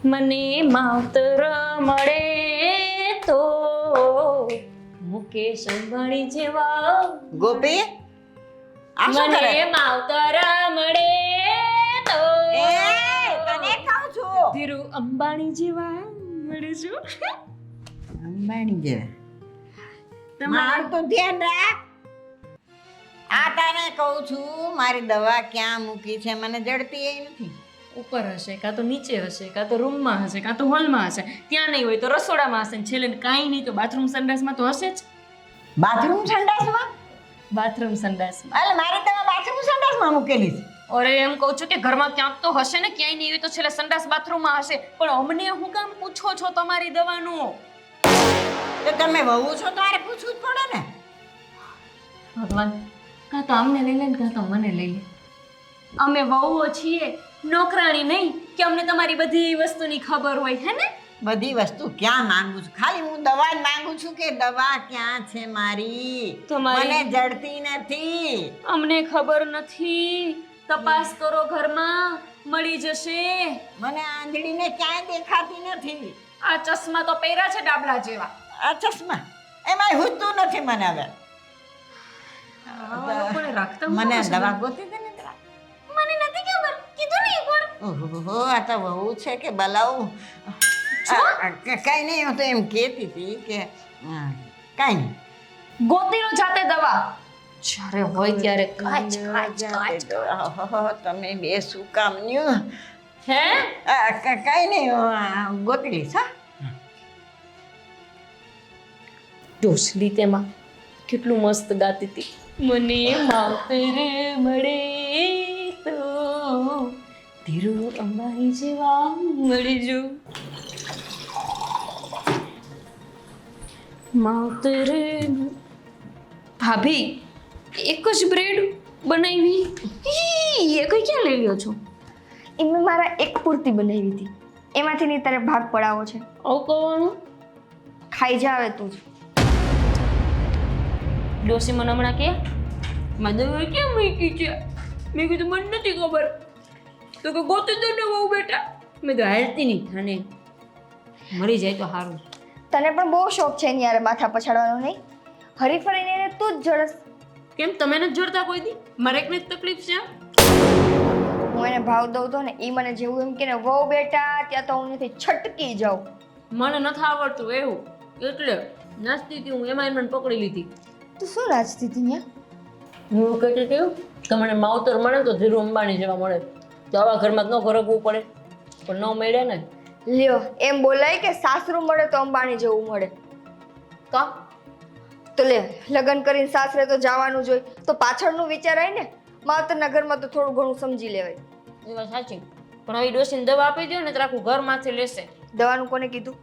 મને માવતર મળે તો મુકેશ અંબાણી જેવા ગોપી આ શું કરે? મને માવતર મળે તો એ તને કહું છું ધીરુ અંબાણી જેવા મળીશું. અંબાણી જેવા તમારે મારું તો ધ્યાન રાખ. આ તને કહું છું મારી દવા ક્યાં મૂકી છે મને જડતી એ નથી. ઉપર હશે, કાં તો નીચે હશે, કાં તો રૂમમાં હશે, કાં તો હોલમાં હશે. ત્યાં નહીં હોય તો રસોડામાં હશે, ને છેલ્લે કાંઈ નહીં તો બાથરૂમ સંડાસમાં તો હશે જ. બાથરૂમ સંડાસમાં? બાથરૂમ સંડાસમાં. અલે મારી દવા બાથરૂમ સંડાસમાં મૂકેલી છે. અરે એમ કહું છું કે ઘરમાં ક્યાંક તો હશે ને, ક્યાંય નહીં હોય તો છેલ્લે સંડાસ બાથરૂમમાં હશે. પણ અમને હું કામ પૂછો છો તમારી દવાનું? તો તમે વહુ છો તારે પૂછવું જ પડે ને. ભગવાન, કાં તો અમને લઈ લે ને કાં તો મને લઈ લે. અમે વહુઓ છીએ, નોકરાણી નહીં કે અમને તમારી બધી વસ્તુની ખબર હોય, હે ને? બધી વસ્તુ ક્યાં માંગુ છું? ખાલી હું દવા જ માંગુ છું કે દવા ક્યાં છે મારી. તમારી- મને જડતી નથી. અમને ખબર નથી. તપાસ કરો ઘરમાં, મળી જશે. મને આંધળીને ક્યાંય દેખાતી નથી. આ ચશ્મા તો પહેર્યા છે ડાબલા જેવા. આ ચશ્મા એમાંય હુજતું નથી મને હવે. આવા લોકોને રાખતા હું મને હશે? દવા ગોતી દે ને જરા. મને નથી ખબર, કીધું નહીં પણ. ઓહો આ તો વહુ છે કે બલાવું. કઈ નહીં હું તો એમ કહેતી હતી કે કઈ નહીં. ગોતી લો જાતે દવા. જ્યારે હોય ત્યારે કાચ કાચ કાચ. ઓહો, તમે બે શું કામ ન્યું? હે? કઈ નહીં હું ગોતી લઈશ હા. ડોસલી તેમાં કેટલું મસ્ત ગાતી હતી. મને માવતર મળે તો ધીરુ અંબાણી જેવા મળી જો. માવતર ભાભી એક જ બ્રેડ બનાવી. એ કઈ ક્યાં લઈ લ્યો છો? એ મેં મારા એક પૂરતી બનાવી હતી, એમાંથી નહીં તારે ભાગ પડાવો છે. આવું કહેવાનું? ખાઈ જા હવે તું જ. ડોસી મને હમણાં કે દવા કેમ મૂકી છે? મેં કીધું મને નથી ખબર. તો કે ગોતી દો ને બહુ બેટા. મેં તો હાલતી નહીં થાને, મરી જાય તો સારું. તને પણ બહુ શોખ છે એની યાર માથા પછાડવાનો, નહીં? હરી ફરીને એને તું જ જડસ. કેમ તમે નથી જોડતા કોઈ દી? મારે એકને જ તકલીફ છે. હું એને ભાવ દઉં તો ને એ મને જેવું એમ કે ને વહુ બેટા ત્યાં તો હું નથી છટકી જાઉં. મને નથી આવડતું એવું, એટલે નાચતી હતી હું, એમાં મને પકડી લીધી. તું શું નાચતી હતી ત્યાં? હું કહેતી હતી કે મને માવતર મળે તો ધીરુ અંબાણી જેવા મળે, તો આવા ઘરમાં જ ન ઘરકવું પડે. પણ ન મળે ને. લ્યો એમ બોલાય કે સાસરું મળે તો અંબાણી જેવું મળે? તો તો લે લગ્ન કરીને સાસરે તો જવાનું જ હોય, તો પાછળનું વિચારાય ને. માવતરના ઘરમાં તો થોડું ઘણું સમજી લેવાય. એ વાત સાચી. પણ હવે ડોસીને દવા આપી દો ને તો આખું ઘર માંથી લેશે. દવાનું કોને કીધું?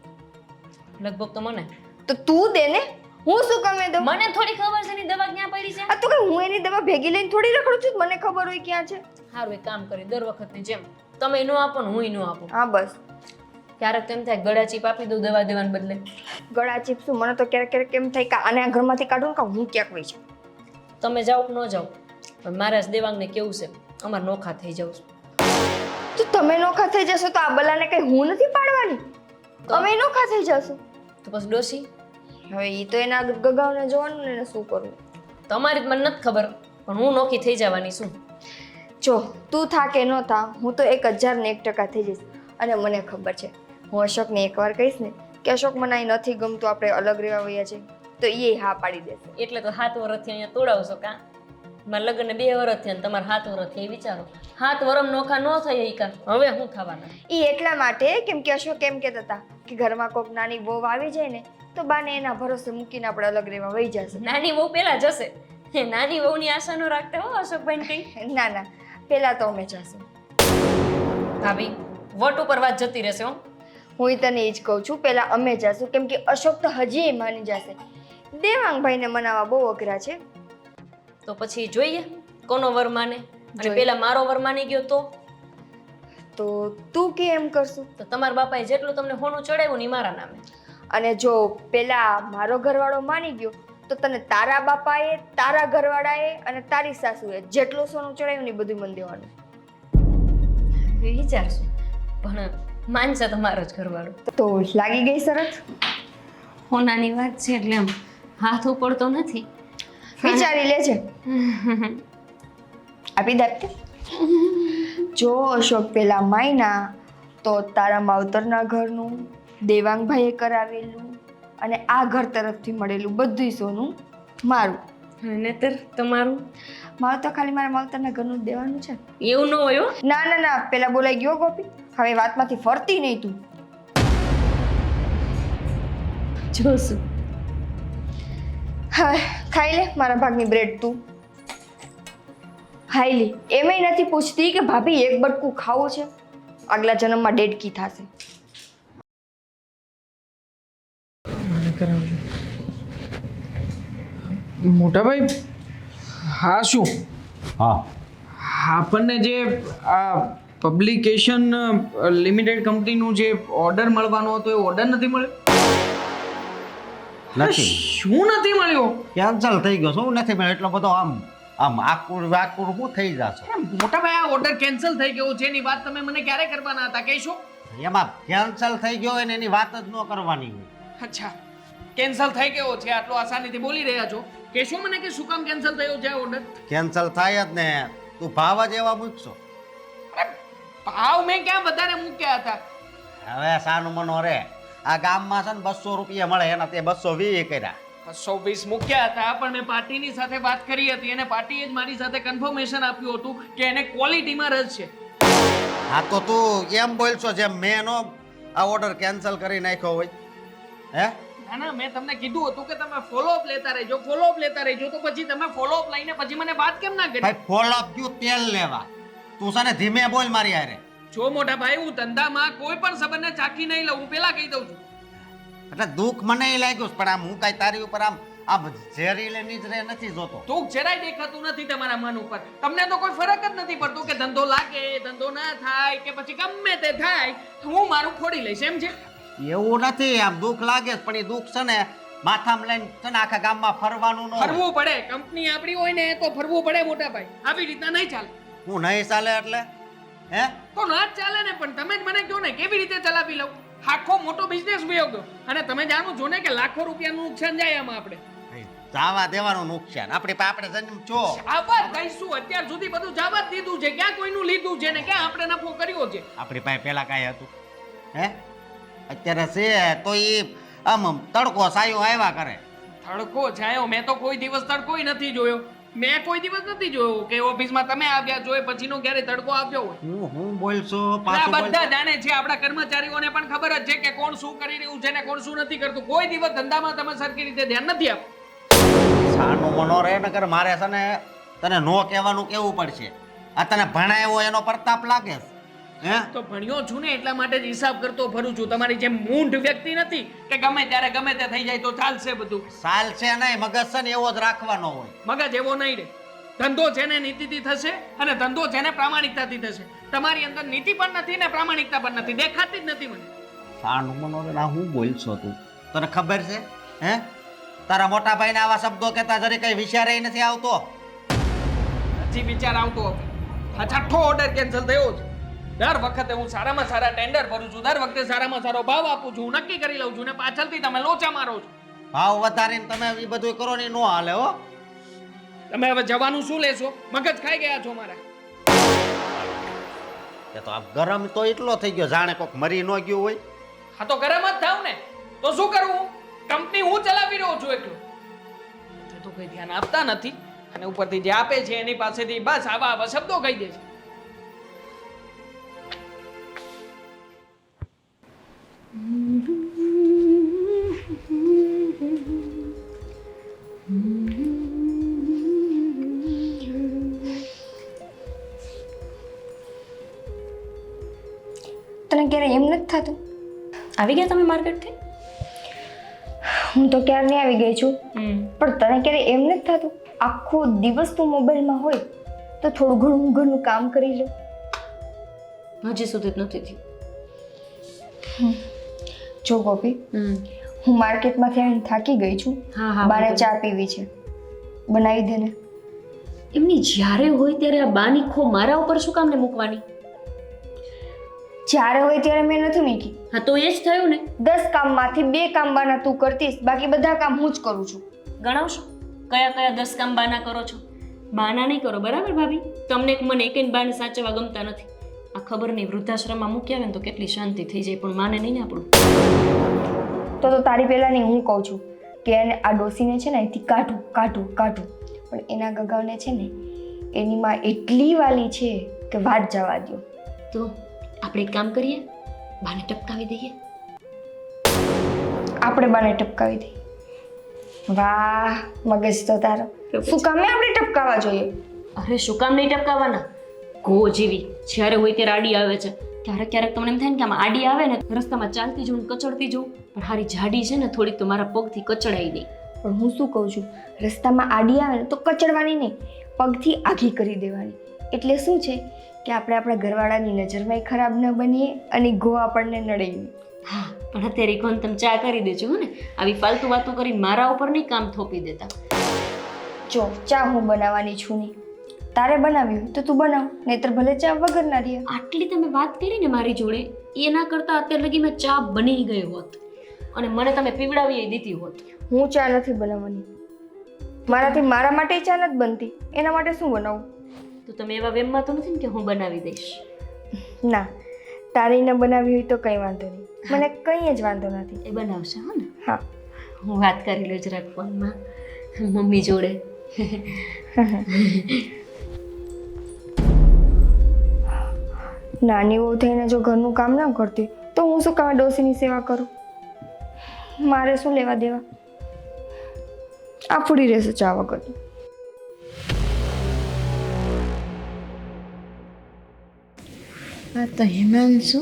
લગભગ તો મને. તો તું દે ને, હું શું કમે દઉં? મને થોડી ખબર છે ની દવા ક્યાં પડી છે. આ તો કે હું એની દવા ભેગી લઈને થોડી રખડું છું, મને ખબર હોય ક્યાં છે. સારું એક કામ કરી, દર વખતની જેમ તમે ન આપો ને હું ન આપું. હા બસ. ક્યારેક તેમ થાય ગળા ચીપ આપી દઉં દવા દેવાને બદલે. ગળા ચીપસું મને તો ક્યારેક ક્યારેક કેમ થાય કે આને આ ઘરમાંથી કાઢું ને કે હું ક્યાંક વહી છું. તમે જાઓ કે ન જાઓ, પણ મારા જ દેવાંગને કેવું છે અમારે નોખા થઈ જાઉં છું. તો તમે નોખા થઈ જશો તો આ બલાને કઈ હું નથી પાડવાની, અમે નોખા થઈ જશું. તો પછી ડોસી હવે એ તો એના ગગાવને જોવાનું ને એને શું કરવું. તમારી જ મને નથી ખબર, પણ હું નોખી થઈ જવાની છું. જો તું થા કે ન થા, હું તો 1001% થઈ જઈશ. અને મને ખબર છે હું અશોકને એકવાર કહીશ ને કે અશોક મને અહીં નથી ગમતું, આપણે અલગ રહેવા વયા છે, તો એ હા પાડી દેશે. એટલે તો 7 વર્ષથી અહીંયા તોડાવશો કાં? મારા લગ્નને 2 વર્ષ થયા ને તમારે 7 વર્ષ થયા, એ વિચારો. 7 વર્ષ નોખા ન થઈ એ કાં હવે શું થવાના? એ એટલા માટે કેમ કે અશોક એમ કહેતા હતા કે ઘરમાં કોઈક નાની વહુ આવી જાય ને તો બાને એના ભરોસે મૂકીને આપણે અલગ રહેવા વહી જશે. નાની વહુ પેલા જશે. નાની વહુની આશા ન રાખતા હો અશોકભાઈ કઈ. ના ના, પેલા તો અમે જશું. ભાભી વટ ઉપર વાત જતી રહેશે હો. હું તને એ જ કહું છું, પેલા અમે જશું, કેમ કે અશોક તો હજી માની જશે. દેવાંગભાઈને મનાવવા બહુ અઘરા છે. તો પછી જોઈએ કોનો વર માને. અને જોઈએ. પેલા મારો વર માની ગયો તો તું કે એમ કરશું. તો તમારા બાપાએ જેટલું તમને હોનું ચડાવ્યું ને ઈ મારા નામે. અને જો પેલા મારો ઘરવાળો માની ગયો તો તને તારા બાપાએ, તારા ઘરવાળાએ અને તારી સાસુએ જેટલું સોનું ચડાવ્યું ને એ બધું મને દેવાનું. વિચારશું. પણ માનશે તમારો જ ઘરવાળો. તો લાગી ગઈ શરત? હોનાની વાત છે એટલે આમ હાથ ઉપડતો નથી. વિચારી લેજે. આપી દે આપી દે. જો અશોક પેલા માયના તો તારા માવતરના ઘરનું, દેવાંગભાઈએ કરાવેલું અને આ ઘર તરફથી મળેલું બધું સોનું મારું. નહીતર તમારું મારું તો ખાલી મારા માવતરના ઘરનું જ દેવાનું છે. એવું ન હોય હો. ના ના ના, પેલા બોલાઈ ગયો ગોપી. હવે વાતમાંથી ફરતી નહીં તું. જોશું. હવે ખાઈ લે મારા ભાગની બ્રેડ તું. ખાઈ લે. એમેય નથી પૂછતી કે ભાભી એક બટકું ખાવું છે. આગલા જન્મમાં ડેડકી થશે. મોટાભાઈ, હા શું હા આપણને જે આ પબ્લિકેશન લિમિટેડ કંપનીનું જે ઓર્ડર મળવાનો હતો એ ઓર્ડર નથી મળ્યો? નથી શું નથી મળ્યો? કેન્સલ થઈ ગયો. શું નથી મળ્યો? એટલો બધો આમ આમ આકુર વાકુર શું થઈ જશે? મોટાભાઈ, આ ઓર્ડર કેન્સલ થઈ ગયો છે એની વાત તમે મને ક્યારે કરવાના હતા કહેશો? એમાં કેન્સલ થઈ ગયો હોય ને એની વાત જ ન કરવાની હોય. અચ્છા, કેન્સલ થઈ ગયો છે આટલો આસાનીથી બોલી રહ્યા છો. કહેશો મને કે શું કામ કેન્સલ થયો છે આ ઓર્ડર? કેન્સલ થાય જ ને. તું ભાવ જ એવા મૂકશો. અરે ભાવ મેં ક્યાં વધારે મૂક્યા હતા? હવે સાનું મનો રે. આ ગામમાં છે ને 200 રૂપિયા મળે એના તે 220 કર્યા. 220 મૂક્યા હતા, પણ મેં પાર્ટીની સાથે વાત કરી હતી અને પાર્ટીએ જ મારી સાથે કન્ફર્મેશન આપ્યું હતું કે એને ક્વોલિટીમાં રસ છે. હા તો તું એમ બોલશો જેમ મેં નો આ ઓર્ડર કેન્સલ કરી નાખ્યો હોય. હે ના ના, મેં તમને કીધું હતું કે તમે ફોલોઅપ લેતા રહેજો, ફોલોઅપ લેતા રહેજો. તો પછી તમે ફોલોઅપ લઈને પછી મને વાત કેમ ના કરી? ભાઈ ફોલોઅપ ગયું તેલ લેવા. તું છે ને ધીમે બોલ મારી હારે. જો મોટા ભાઈ, હું ધંધામાં કોઈ પણ સંબંધને ચાખી નહીં લઉં, હું પેલા કહી દઉં છું. એટલે દુઃખ મને લાગ્યું છે, પણ આમ હું કાંઈ તારી ઉપર આમ ઝેરીલે નીચરે નથી જોતો. દુઃખ જરાય દેખાતું નથી તમારા મન ઉપર. તમને તો કોઈ ફરક જ નથી પડતો કે ધંધો લાગે, ધંધો ના થાય કે પછી ગમે તે થાય હું મારું ખોડી લઈશ એમ છે? એવું નથી. આમ દુઃખ લાગે છે, પણ એ દુઃખ છે ને માથામાં લઈને છે ને આખા ગામમાં ફરવાનું ન હોય. ફરવું પડે. કંપની આપણી હોય ને તો ફરવું પડે મોટા ભાઈ. આવી રીતના નહીં ચાલે. હું નહીં ચાલે એટલે હે તો ના જ ચાલે ને. પણ તમે જ મને કહો ને કેવી રીતે ચલાવી લઉં? આખો મોટો બિઝનેસ વયો ગયો અને તમે જાણો છો ને કે લાખો રૂપિયાનું નુકસાન જાય આમાં આપણે. જાવા દેવાનું નુકસાન આપણે જન્મ છો. આવા દઈશું. અત્યાર સુધી બધું જવા જ દીધું છે. ક્યાં કોઈનું લીધું છે ને ક્યાં આપણે નફો કર્યો છે? આપણી પાસે પેલા કાંઈ હતું? હે અત્યારે છે તો એ આમ તડકો સાયો આવ્યા કરે. તડકો છાયો? મેં તો કોઈ દિવસ તડકોય નથી જોયો. મેં કોઈ દિવસ નથી જોયો કે ઓફિસમાં તમે આવ્યા જોઈ પછીનો ક્યારે તડકો આવ્યો હોય. હું બોલશો આ પાછું બધા જાણે છે. આપણા કર્મચારીઓને પણ ખબર જ છે કે કોણ શું કરી રહ્યું છે ને કોણ શું નથી કરતું. કોઈ દિવસ ધંધામાં તમે સરખી રીતે ધ્યાન નથી આપતું. સાનું મનો રહે ને કર. મારે છે ને તને નો કહેવાનું કેવું પડશે. આ તને ભણાયો એનો પ્રતાપ લાગે છે. હે તો ભણ્યો છું ને એટલા માટે જ હિસાબ કરતો ફરું છું. તમારી જેમ મૂંઢ વ્યક્તિ નથી કે ગમે ત્યારે ગમે તે થઈ જાય તો ચાલશે બધું. સાલ છે નહીં, મગજ છે ને એવો જ રાખવાનો હોય. મગજ એવો નહીં રે. ધંધો છે ને નીતિથી થશે અને ધંધો છે ને પ્રામાણિકતાથી થશે. તમારી અંદર નીતિ પણ નથી ને પ્રામાણિકતા પણ નથી. દેખાતી જ નથી મને. સાનું મનો રે. ના હું બોલશો તું? તને ખબર છે હે તારા મોટા ભાઈને આવા શબ્દો કહેતા જરી કઈ વિચારે નથી આવતો? હજી વિચાર આવતો હતો. આ છઠ્ઠો ઓર્ડર કેન્સલ થયો છે. દર વખતે હું સારામાં સારા ટેન્ડર ભરું છું, દર વખતે સારામાં સારો ભાવ આપું છું, હું નક્કી કરી લઉં છું ને પાછળથી તમે લોચા મારો છો. ભાવ વધારીને તમે એ બધું કરો ને નો હાલે હો. તમે હવે જવાનું શું લેશો? મગજ ખાઈ ગયા છો મારા. એ તો આ ગરમ તો એટલો થઈ ગયો જાણે કોક મરી ન ગયું હોય. હા તો ગરમ જ થાવ ને. તો શું કરવું? કંપની હું ચલાવી રહ્યો છું એકલો. તો કોઈ ધ્યાન આપતા નથી અને ઉપરથી જે આપે છે એની પાસેથી બસ આવા આવા શબ્દો કહી દે છે. તને ક્યારે એમ નથી થતું? આવી ગયા તમે માર્કેટથી? હું તો ક્યારની આવી ગઈ છું, પણ તને ક્યારે એમ નથી થતું આખો દિવસ તું મોબાઈલમાં હોય તો થોડું ઘણું ઘરનું કામ કરી લો? હજી સુધી જ નથી થયું. જો ગોપી, હું માર્કેટમાંથી આવીને થાકી ગઈ છું. હા, બાને ચા પીવી છે, બનાવી દે ને. એમની જ્યારે હોય ત્યારે આ બાની ખો મારા ઉપર શું કામને મૂકવાની? જ્યારે હોય ત્યારે મેં નથી મૂકી. હા તો એ જ થયું ને. 10 કામમાંથી 2 કામ બાના તું કરતીશ, બાકી બધા કામ હું જ કરું છું. ગણાવશો કયા કયા 10 કામ બાના કરો છો? બાના નહીં કરો, બરાબર ભાભી? તમને મને એક બાને સાચવવા ગમતા નથી. આ ખબર નહીં, વૃદ્ધાશ્રમમાં મૂકી આવે ને તો કેટલી શાંતિ થઈ જાય, પણ માને નહીં ને આપણું. તો તારી પહેલાંની હું કહું છું કે એને આ ડોસીને છે ને અહીંથી કાઢું. પણ એના ગગાને છે ને એની માં એટલી વાલી છે કે વાત જવા દો. તો આપણે એક કામ કરીએ, બાને ટપકાવી દઈએ. આપણે બાને ટપકાવી દઈએ. વાહ, મગજ તો તારો. શું કામે આપણે ટપકાવા જોઈએ? અરે શું કામ નહીં ટપકાવાના? ગો જેવી જ્યારે હોય ત્યારે આડી આવે છે. ક્યારેક તમને એમ થાય ને કે આમાં આડી આવે ને, રસ્તામાં ચાલતી જવું, કચડતી જવું, પણ હારી જાડી છે ને થોડીક, તો મારા પગથી કચડાઈ નહીં. પણ હું શું કહું છું, રસ્તામાં આડી આવે ને તો કચડવાની નહીં, પગથી આઘી કરી દેવાની. એટલે શું છે કે આપણે આપણા ઘરવાળાની નજરમાં ખરાબ ન બનીએ અને ગો આપણને નડે નહીં. હા, પણ અત્યારે કોણ તમે ચા કરી દેજો હો ને, આવી ફાલતુ વાતો કરી મારા ઉપર નહીં કામ થોપી દેતા. જો ચા હું બનાવવાની છું નહીં, તારે બનાવી હોય તો તું બનાવ, નહીતર ભલે ચા વગર ના રહે. આટલી તમે વાત કરી ને મારી જોડે, એના કરતાં અત્યારે લગી મેં ચા બની ગઈ હોત અને મને તમે પીવડાવી દીધી હોત. હું ચા નથી બનાવવાની, મારાથી મારા માટે ચા નથી બનતી, એના માટે શું બનાવું? તો તમે એવા વેમમાં તો નથી ને કે હું બનાવી દઈશ? ના, તારે ન બનાવી હોય તો કંઈ વાંધો નહીં, મને કંઈ જ વાંધો નથી. એ બનાવશે હો ને? હા, હું વાત કરી લઉં જરાક ફોનમાં મમ્મી જોડે. નાની વહુ થઈને જો ઘરનું કામ ના કરતી તો હું શું કામ ડોસીની સેવા કરું? મારે શું લેવા દેવા? આ ફૂડી રહેશે ચા વગર. હા તો હિમાંશુ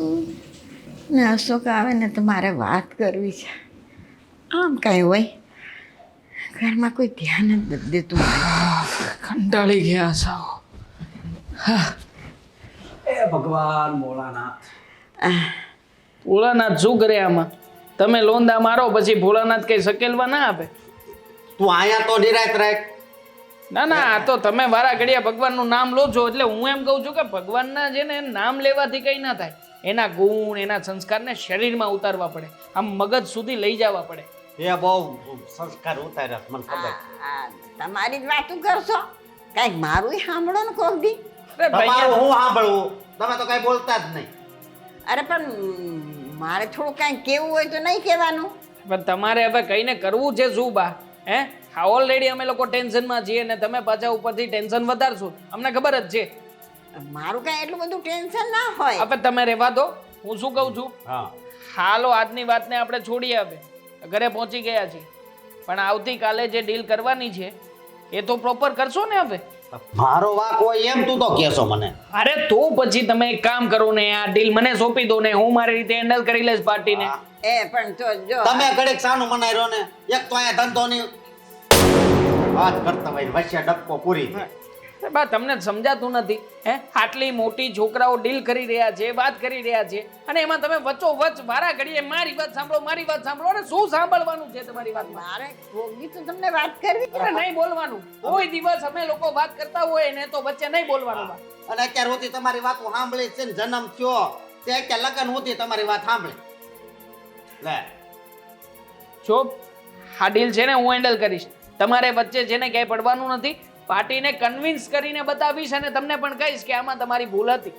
ને અશોક આવે ને તો મારે વાત કરવી છે. આમ કાંઈ હોય ઘરમાં કોઈ ધ્યાન જ નથી દેતું. કંટાળી ગયા સાવ. એ ભગવાન ભોળાનાથ. ભોળાનાથ શું કરે આમાં? તમે લોંદા મારો પછી ભોળાનાથ કઈ સકેલવા ના આપે. તું આયા તો નિરાત રાખ. ના આ તો તમે વારા ઘડિયા ભગવાનનું નામ લો છો, એટલે હું એમ કહું છું કે ભગવાનના છે ને નામ લેવાથી કંઈ ના થાય. એના ગુણ, એના સંસ્કારને શરીરમાં ઉતારવા પડે, આમ મગજ સુધી લઈ જવા પડે. એ બહુ સંસ્કાર ઉતાર્યા મને ખબર. તમારી જ વાતું કરશો, કાંઈક મારું સાંભળો ને કોક દી. અરે ભાઈ, તમારું હું સાંભળવું, તમે તો કઈ બોલતા જ નહીં. અરે પણ મારે થોડું કાંઈક કેવું હોય તો નહીં કહેવાનું. પણ તમારે હવે કહીને કરવું છે શું બા? હે હા, ઓલરેડી અમે લોકો ટેન્શનમાં છીએ ને તમે પાછા ઉપરથી ટેન્શન વધારશો, અમને ખબર જ છે. મારું કાંઈ એટલું બધું ટેન્શન ના હોય. હવે તમે રહેવા દો, હું શું કહું છું, હા, હાલો આજની વાતને આપણે છોડીએ. હવે ઘરે પહોંચી ગયા છીએ, પણ આવતીકાલે જે ડીલ કરવાની છે એ તો પ્રોપર કરશો ને? હવે મારો વાક હોય એમ તું તો કહેશો મને. અરે તો પછી તમે એક કામ કરો ને, આ ડીલ મને સોંપી દો ને, હું મારી રીતે હેન્ડલ કરી લઈશ પાર્ટીને. એ પણ તો જો તમે ઘડીક સાનું મનાઈ રહ્યો ને, એક તો અહીંયા ધંધો ની વાત કરતા હોય, વચ્ચે ડબકો પૂરી જાય. બા તમને સમજાતું નથી હે? આટલી મોટી છોકરાઓ ડીલ કરી રહ્યા છે, વાત કરી રહ્યા છે, અને એમાં તમે વચ્ચોવચ્ચ વારા ઘડીએ મારી વાત સાંભળો અને શું સાંભળવાનું છે તમારી વાતમાં? મારે કોક દી તો તમને વાત કરવી છે. અરે નહીં બોલવાનું, કોઈ દિવસ અમે લોકો વાત કરતા હોય ને તો વચ્ચે નહીં બોલવાનું. બા અને અત્યાર સુધી તમારી વાતો સાંભળી છે ને, જન્મ થયો તે અત્યારે લગન હોતી તમારી વાત સાંભળી લે. જો આ ડીલ છે ને હું હેન્ડલ કરીશ, તમારે વચ્ચે છે ને ક્યાંય પડવાનું નથી. પાર્ટીને કન્વિન્સ કરીને બતાવીશ અને તમને પણ કહીશ કે આમાં તમારી ભૂલ હતી.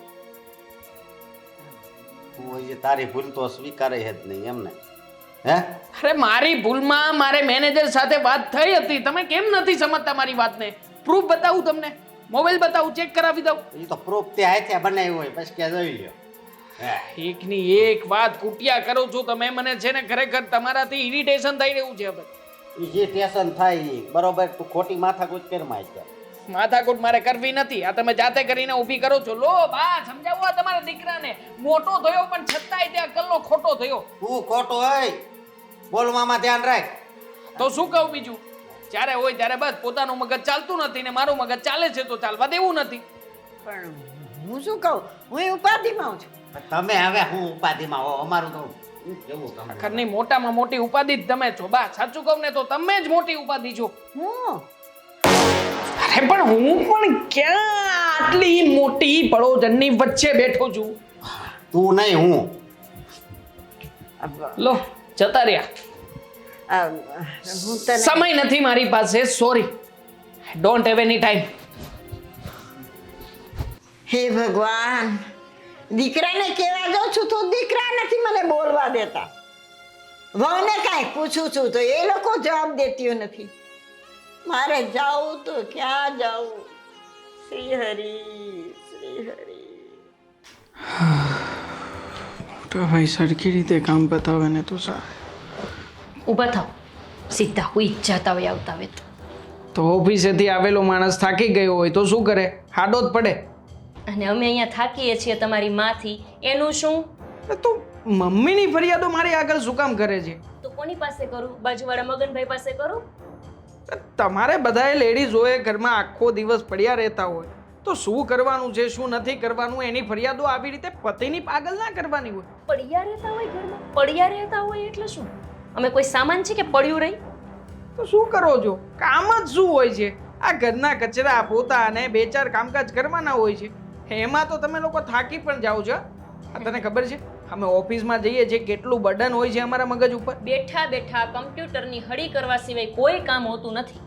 તારી ભૂલ તો સ્વીકારે જ નહીં એમને. હે અરે મારી ભૂલમાં મારે મેનેજર સાથે વાત થઈ હતી, તમે કેમ નથી સમજતા મારી વાતને? પ્રૂફ બતાવું તમને, મોબાઈલ બતાવું, ચેક કરાવી દઉં. એ તો પ્રૂફ તે હાથે બનાવ્યું હોય પછી કે જોઈ લ્યો. એકની એક વાત કુટિયા કરો છો તમે, મને છે ને ખરેખર તમારાથી ઇરિટેશન થઈ રહ્યું છે. હવે એ જે ટેન્શન થાય બરોબર, તું ખોટી માથાકૂટ કરમાય છે. માથાકૂટ મારે કરવી નથી, આ તમે જાતે કરીને ઊભી કરો છો. લો બા, સમજાવો આ તમારા દીકરાને, મોટો થયો પણ છતાંય તે અક્કલનો ખોટો થયો. તું ખોટો હોય બોલવામાં ધ્યાન રાખ. તો શું કહું બીજું? જ્યારે હોય ત્યારે બસ પોતાનું મગજ ચાલતું નથી ને મારું મગજ ચાલે છે તો ચાલવા દેવું નથી. પણ હું શું કહું, હું ઉપાધિમાં છું. તમે હવે હું ઉપાધિમાં હો, અમારું તો કેવું તમને ઘરની મોટામાં મોટી ઉપાધિ જ તમે છો બા. સાચું કહું ને તો તમે જ મોટી ઉપાધિ છો. હું અરે પણ હું પણ ક્યાં આટલી મોટી પડોજનની વચ્ચે બેઠો છું? તું નહીં હું. લો જતા રહ્યા. હું તને સમય નથી મારી પાસે, sorry. Don't have any time. હે ભગવાન, દીકરાને કહેવા જાઉં છું તો દીકરા નથી મને બોલવા દેતા. વહુને કાંઈ પૂછું છું તો એ લોકો જવાબ દેતીઓ નથી. મારે જાવું તો ક્યાં જાવું? શ્રી હરિ, શ્રી હરિ. તો ભાઈ સરખી રીતે કામ બતાવે ને તો સારું. ઊભા થાવ, સીધા હુઈ જ જતા હોય આવતા હોય તો ઓફિસેથી આવેલો માણસ થાકી ગયો હોય તો શું કરે? હાડો જ પડે. અને અમે અહીંયા થાકીએ છીએ તમારી માથી, એનું શું? તો મમ્મીની ફરિયાદો મારી આગળ શું કામ કરે છે? તો કોની પાસે કરું? બાજુવાળા મગનભાઈ પાસે કરું? તમારે બધાએ લેડીઝોએ ઘરમાં આખો દિવસ પડ્યા રહેતા હોય તો શું કરવાનું છે શું નથી કરવાનું એની ફરિયાદો આવી રીતે પતિની પાગલ ના કરવાની હોય. પડ્યા રહેતા હોય ઘરમાં? પડ્યા રહેતા હોય એટલે શું? અમે કોઈ સામાન છે કે પડ્યું રહી? તો શું કરો છો? કામ જ શું હોય છે? આ ઘરના કચરા પોતા અને 2-4 કામકાજ કરવાના હોય છે. એમાં તો તમે લોકો થાકી પણ જાઓ છો. આ તને ખબર છે અમે ઓફિસમાં જઈએ છીએ કેટલું બર્ડન હોય છે અમારા મગજ ઉપર. બેઠા બેઠા કમ્પ્યુટરની હળી કરવા સિવાય કોઈ કામ હોતું નથી.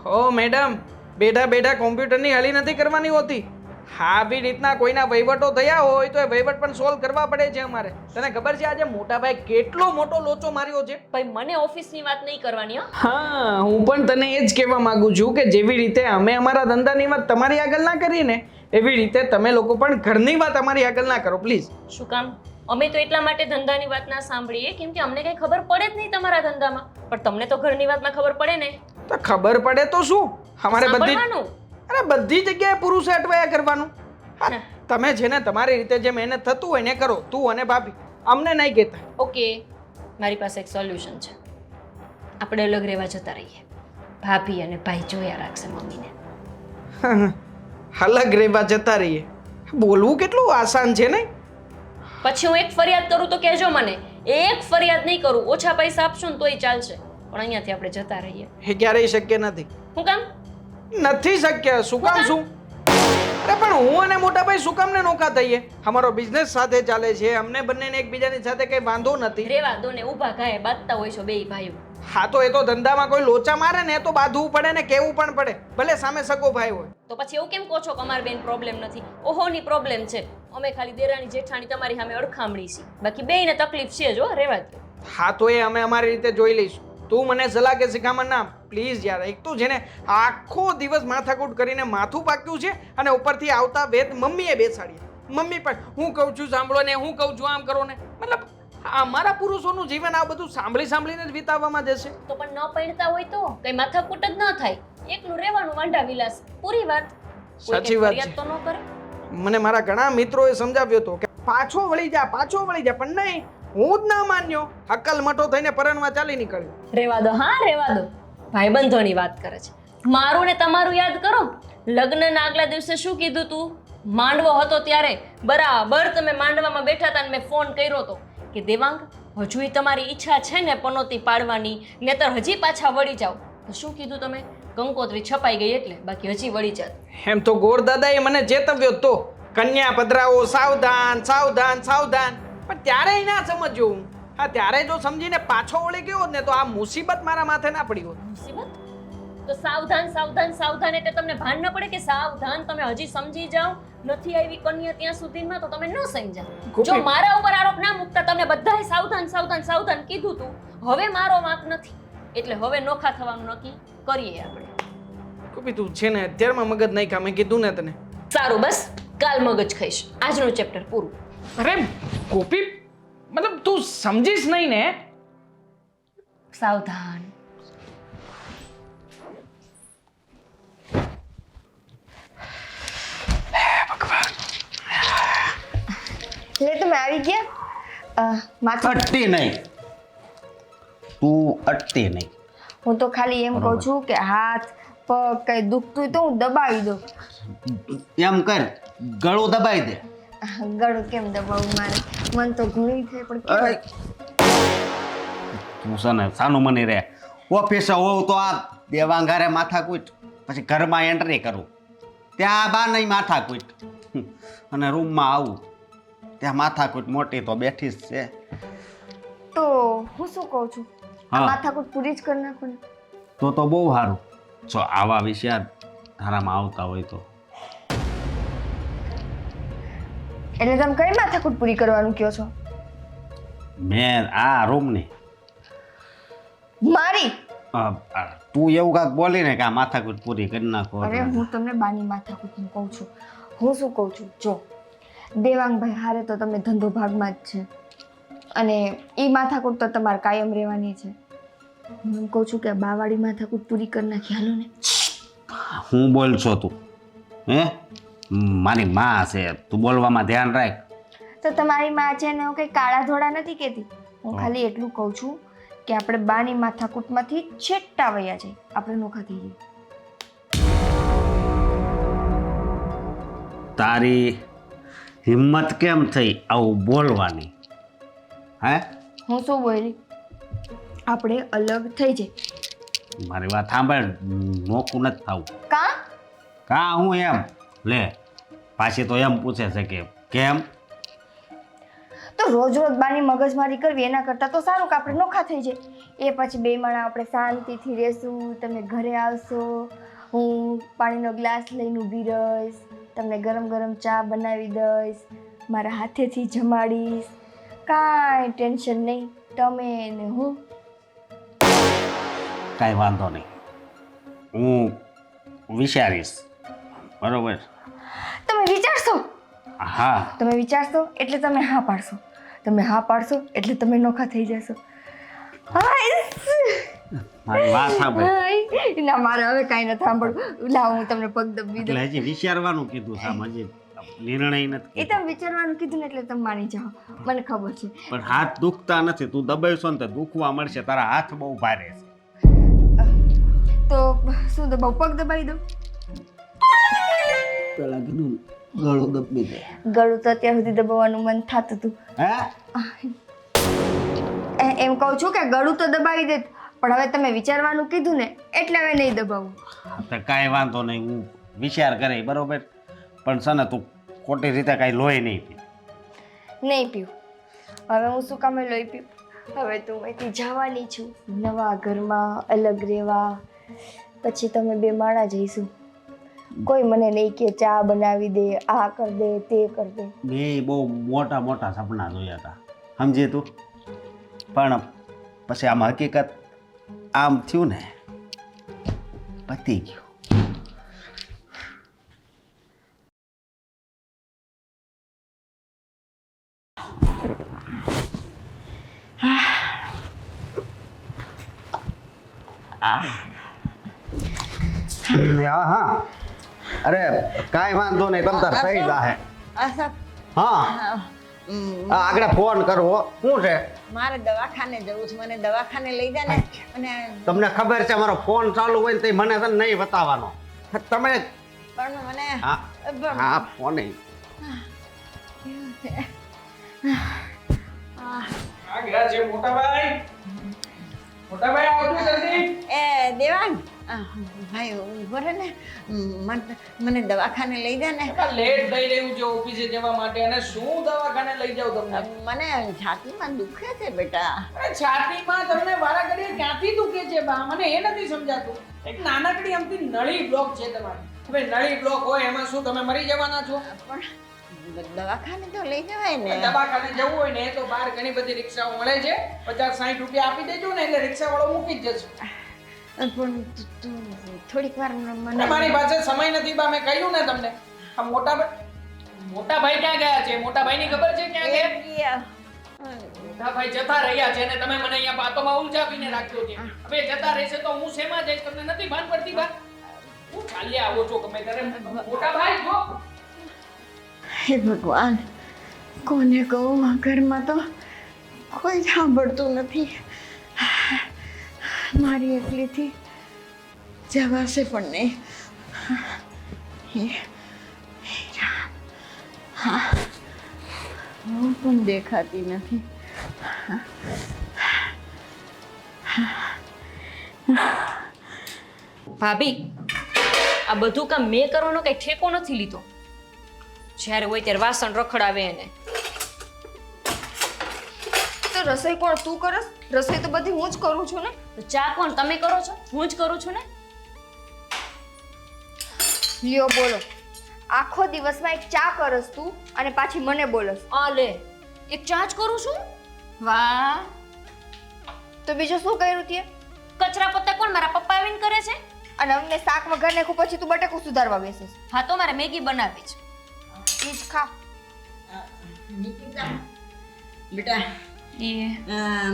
હો મેડમ, બેઠા બેઠા કોમ્પ્યુટરની હળી નથી કરવાની હોતી. આવી રીતના કોઈના વહીવટો થયા હોય તો એ વહીવટ પણ સોલ્વ કરવા પડે છે અમારે. તને ખબર છે આજે મોટાભાઈ કેટલો મોટો લોચો માર્યો છે? ભાઈ મને ઓફિસની વાત નહીં કરવાની હો. હા, હું પણ તને એ જ કહેવા માંગુ છું કે જેવી રીતે અમે અમારા ધંધાની વાત તમારી આગળ ના કરીને એવી રીતે તમે લોકો પણ ઘરની વાત અમારી આગળ ના કરો પ્લીઝ. શું કામ? અમે તો એટલા માટે ધંધાની વાત ના સાંભળીએ કેમ કે અમને કઈ ખબર પડે જ નહીં તમારા ધંધામાં. પણ તમને તો ઘરની વાતમાં ખબર પડે ને. તો ખબર પડે તો શું? અમારે બધી સાંભળવાનું. અરે બધી જગ્યાએ પુરુષે અટવાયા કરવાનું. હા, તમે છે ને તમારી રીતે જે મહેનત થતું હોય ને કરો, તું અને ભાભી. અમને નહીં કહેતા. ઓકે, મારી પાસે એક સોલ્યુશન છે. આપણે અલગ રહેવા જતા રહીએ. ભાભી અને ભાઈ જોયા રાખશે મમ્મીને. અલગ રહેવા જતા રહીએ. બોલવું કેટલું આસાન છે ને. પછી હું એક ફરિયાદ કરું તો કહેજો મને. એક ફરિયાદ નહીં કરું, ઓછા પૈસા આપશું ને તોય ચાલશે, પણ અહીંયાથી આપણે જતા રહીએ. એ ક્યારેય શક્ય નથી. શું કામ? નથી શક્ય. શું કામ શું? અરે પણ હું અને મોટાભાઈ શું કામ ને નોખા થઈએ? અમારો બિઝનેસ સાથે ચાલે છે, અમને બંનેને એકબીજાની સાથે કઈ વાંધો નથી. રેવા દો ને, ઊભા ઘાએ બાંધતા હોય છો બેય ભાઈઓ. હા તો એ તો ધંધામાં કોઈ લોચા મારે ને તો બાંધવું પડે ને કહેવું પણ પડે, ભલે સામે સગો ભાઈ હોય. તો પછી એવું કેમ કહો છો કે અમાર બેન પ્રોબ્લેમ નથી? ઓહોની પ્રોબ્લેમ છે. અમે ખાલી દેરાણી જેઠાણી તમારી સામે અડખામણી છે, બાકી બેયને તકલીફ છે જો. રેવા દો. હા તો એ અમે અમારી રીતે જોઈ લઈશું. તું મને સલાહ કે શિખામણ ના પ્લીઝ યાર. એક તો છે ને આખો દિવસ માથાકૂટ કરીને માથું પાક્યું છે અને ઉપરથી આવતા વેત મમ્મીએ બેસાડી. મમ્મી પણ હું કહું છું સાંભળો ને, હું કહું છું આમ કરો ને. મતલબ અમારા પુરુષોનું જીવન આ બધું સાંભળીને જ વિતાવવામાં જશે. તો પણ ન પૈણતા હોય તો કઈ માથાકૂટ જ ન થાય. એકલું રહેવાનું વાંઢા વિલાસ. પૂરી વાત. કોઈ સાચી કઈ વાત ફરિયાદ છે. તો ન કરે. મને મારા ઘણા મિત્રોએ સમજાવ્યો હતો કે પાછો વળી જા, પણ નહીં, હું જ ના માન્યો. અક્કલ મઠો થઈને પરણવા ચાલી નીકળ્યો. રેવા દો, હા રેવા દો. ભાઈબંધોની વાત કરે છે. મારું ને તમારું યાદ કરો. લગ્નના આગલા દિવસે શું કીધું તું? માંડવો હતો ત્યારે બરાબર તમે માંડવામાં બેઠા હતા ને મેં ફોન કર્યો હતો કે દેવાંગ હજુય તમારી ઈચ્છા છે ને પનોતી પાડવાની, નહીતર હજી પાછા વળી જાઓ. તો શું કીધું તમે? કંકોત્રી છપાઈ ગઈ એટલે, બાકી હજી વળી જાત. એમ તો ગોર દાદાએ મને ચેતવ્યો તો કન્યા પધરાવો, સાવધાન સાવધાન સાવધાન. પણ ત્યારે ના સમજ્યો હું. હા ત્યારે જો સમજીને પાછો વળી ગયો હોત ને તો આ મુસીબત મારા માથે ના પડી હોત. મુસીબત? તો સાવધાન સાવધાન સાવધાન એટલે તમને ભાન ન પડે કે સાવધાન? તમે હજી સમજી જાઓ. નથી આવી કન્યા ત્યાં સુધીમાં તો તમે ન સમજ્યા. જો મારા ઉપર આરોપ ના મૂકતા તમે બધાએ સાવધાન સાવધાન સાવધાન કીધું તું. હવે મારો વાંક નથી એટલે હવે નોખા થવાનું નક્કી કરીએ આપણે. કુપી તું છે ને અત્યારમાં મગજ નહીં કામે કીધું ને તને. સારું બસ, કાલ મગજ ખાઈશ. આજનું ચેપ્ટર પૂરું. અરે ગોપી, મતલબ તું સમજીશ નહીં ને. સાવધાન. એટલે તમે આવી ગયા? માથું અટતી નહીં, તું અટતી નહીં. હું તો ખાલી એમ કહું છું કે હાથ પગ કઈ દુખતું હોય તો હું દબાવી દઉં. એમ કર, ગળું દબાઈ દે. ગળું કેમ દબાવું મારે? મન તો ઘણી થાય પણ કેમ? અય. તું છે ને સાનું મની રહે. ઓફિસે હોઉં તો આ દેવાંગારે માથાકૂટ, પછી ઘરમાં એન્ટ્રી કરું ત્યાં બા નહીં માથાકૂટ, અને રૂમમાં આવું ત્યાં માથાકૂટ મોટી તો બેઠી જ છે. તો હું શું કહું છું હા. માથાકૂટ પૂરી જ કરી નાખો ને. તો બહુ સારું. જો આવા વિષય તારામાં આવતા હોય તો એટલે તમે કઈ માથાકૂટ પૂરી કરવાનું કહો છો? મેં આ રૂમની મારી? તું એવું કાંક બોલીને કે આ માથાકૂટ પૂરી કરી નાખો. અરે હું તમને બાની માથાકૂટનું કહું છું. હું શું કહું છું, જો દેવાંગભાઈ હારે તો તમે ધંધો ભાગમાં જ છે અને એ માથાકૂટ તો તમારે કાયમ રહેવાની છે. હું એમ કહું છું કે આ બાવાળી માથાકૂટ પૂરી કરી નાખી, હાલો ને. હું બોલ છો તું? હે, મારી માં છે, તું બોલવામાં ધ્યાન રાખ. તો તમારી માં છે ને હું કંઈ કાળા ધોળા નથી કહેતી. હું ખાલી એટલું કહું છું કે આપણે બાની માથાકૂટમાંથી છેટ્ટા વયા જઈએ, આપણે નોખા થઈ જઈએ. તારી હિંમત કેમ થઈ આવું બોલવાની? હે, હું શું બોલી? આપણે અલગ થઈ જઈએ. મારી વાત સાંભળ, નોખું નથી થવું. કાં હું એમ લે પાછી તો એમ પૂછે છે કે કેમ? તો રોજ રોજ બાની મગજમારી કરવી એના કરતાં તો સારું કે આપણે નોખા થઈ જાય. એ પછી બે માણા આપણે શાંતિથી રહેશું, તમે ઘરે આવશો, હું પાણીનો ગ્લાસ લઈને ઊભી રહીશ, તમને ગરમ ગરમ ચા બનાવી દઈશ, મારા હાથેથી જમાડીશ, કાંઈ ટેન્શન નહીં, તમે ને હું. કાંઈ વાંધો નહીં, હું વિચારીશ. બરોબર? તમે વિચારશો? હા. તમે વિચારશો એટલે તમે હા પાડશો, તમે હા પાડશો એટલે તમે નોખા થઈ જશો. મારી વાત સાંભળ. ના મારે હવે કાંઈ નથી સાંભળવું. લાવો હું તમને પગ દબી દઉં. એટલે હજી વિચારવાનું કીધું સામ, હજી નિર્ણય નથી. એ તમે વિચારવાનું કીધું ને એટલે તમે માની જાઓ, મને ખબર છે. પણ હાથ દુખતા નથી, તું દબાવશો ને તો દુખવા મળશે. તારા હાથ બહુ ભારે છે. તો શું દબાવ? પગ દબાવી દઉં? પેલા કીધું ગળું દબી દે. ગળું તો અત્યાર સુધી દબાવવાનું મન થતું હતું. હે, એમ કહું છું કે ગળું તો દબાવી દે, પણ હવે તમે વિચારવાનું કીધું ને એટલે હવે નહીં દબાવું. તો કાંઈ વાંધો નહીં, હું વિચાર કરે. બરોબર? પણ છે ને તું ખોટી રીતે કાંઈ લોહી નહીં પી. નહીં પીવું. હવે હું શું કામે લોહી પીવું? હવે તો હું અહીંથી જવાની છું નવા ઘરમાં, અલગ રહેવા. પછી તમે બે માણા જઈશું. કોઈ મને નહીં કે ચા બનાવી દે, આ કર દે, તે કર દે. મેં બહુ મોટા મોટા સપના જોયા હતા, સમજી તું? પણ પછી આમ હકીકત આમ થયું ને, પતી ગયું. હા, અરે કાંઈ વાંધો નહીં, તમ તાર થઈ જાહે. હા, આગળ ફોન કરવો. શું છે? મારે દવાખાને જવું છે, મને દવાખાને લઈ જા ને. અને તમને ખબર છે મારો ફોન ચાલુ હોય ને તો મને છે ને નહીં બતાવવાનો. તમે પણ મને હા ફોન આ ગયા છે મોટાભાઈ. મોટાભાઈ આવજો જલ્દી. એ દેવાંગ ભાઈ ઉભો રહે ને, મને દવાખાને લઈ જા ને. લેટ થઈ રહ્યું છે ઓફિસે જવા માટે, અને શું દવાખાને લઈ જાવ તમને? મને છાતીમાં દુખે છે બેટા. અરે છાતીમાં તમને વારા ઘડીએ ક્યાંથી દુખે છે બા? મને એ નથી સમજાતું. એક નાનકડી અમથી નળી બ્લોક છે તમારી. હવે નળી બ્લોક હોય એમાં શું તમે મરી જવાના છો? પણ દવાખાને તો લઈ જવાય ને. દવાખાને જવું હોય ને તો બહાર ઘણી બધી રિક્ષાઓ મળે છે. 50-60 રૂપિયા આપી દેજો ને એટલે રિક્ષા વાળો મૂકી જ જશે. પણ તું થોડીક વાર મને મારી પાસે સમય નથી બા, મેં કહ્યું ને તમને. આ મોટાભાઈ ક્યાં ગયા છે? મોટાભાઈની ખબર છે ક્યાં ગયા? મોટાભાઈ જતા રહ્યા છે ને તમે મને અહીંયા વાતોમાં ઉલઝાવીને રાખ્યો છે. હવે જતા રહેશે તો હું શેમાં જઈશ? તમને નથી ભાન પડતી બા? હું ચાલ્યા આવો છો ગમે ત્યારે. મોટાભાઈ જો. હે ભગવાન, કોને કહું? આ ઘરમાં તો કોઈ સાંભળતું નથી. મારી એકલીથી જવાશે પણ નહીં. હા, હું પણ દેખાતી નથી. ભાભી, આ બધું કામ મેં કરવાનો કઈ ઠેકો નથી લીધો. જ્યારે હોય ત્યારે વાસણ રખડાવે એને, તો રસોઈ કોણ તું કરસ? રસોઈ તો બધી હું જ કરું છું ને. તો ચા કોણ તમે કરો છો? હું જ કરું છું ને. લ્યો બોલો, આખો દિવસમાં એક ચા કરસ તું અને પાછી મને બોલસ. આ લે, એક ચા જ કરું છું. વાહ, તો બીજું શું કર્યું તે? કચરા પોતા કોણ મારા પપ્પા આવીને કરે છે? અને અમને શાક વઘાર નાખું પછી તું બટેકું સુધારવા બેસીસ. હા તો મારે મેગી બનાવી છે. ઈ જ ખા. નિકિતા બેટા એ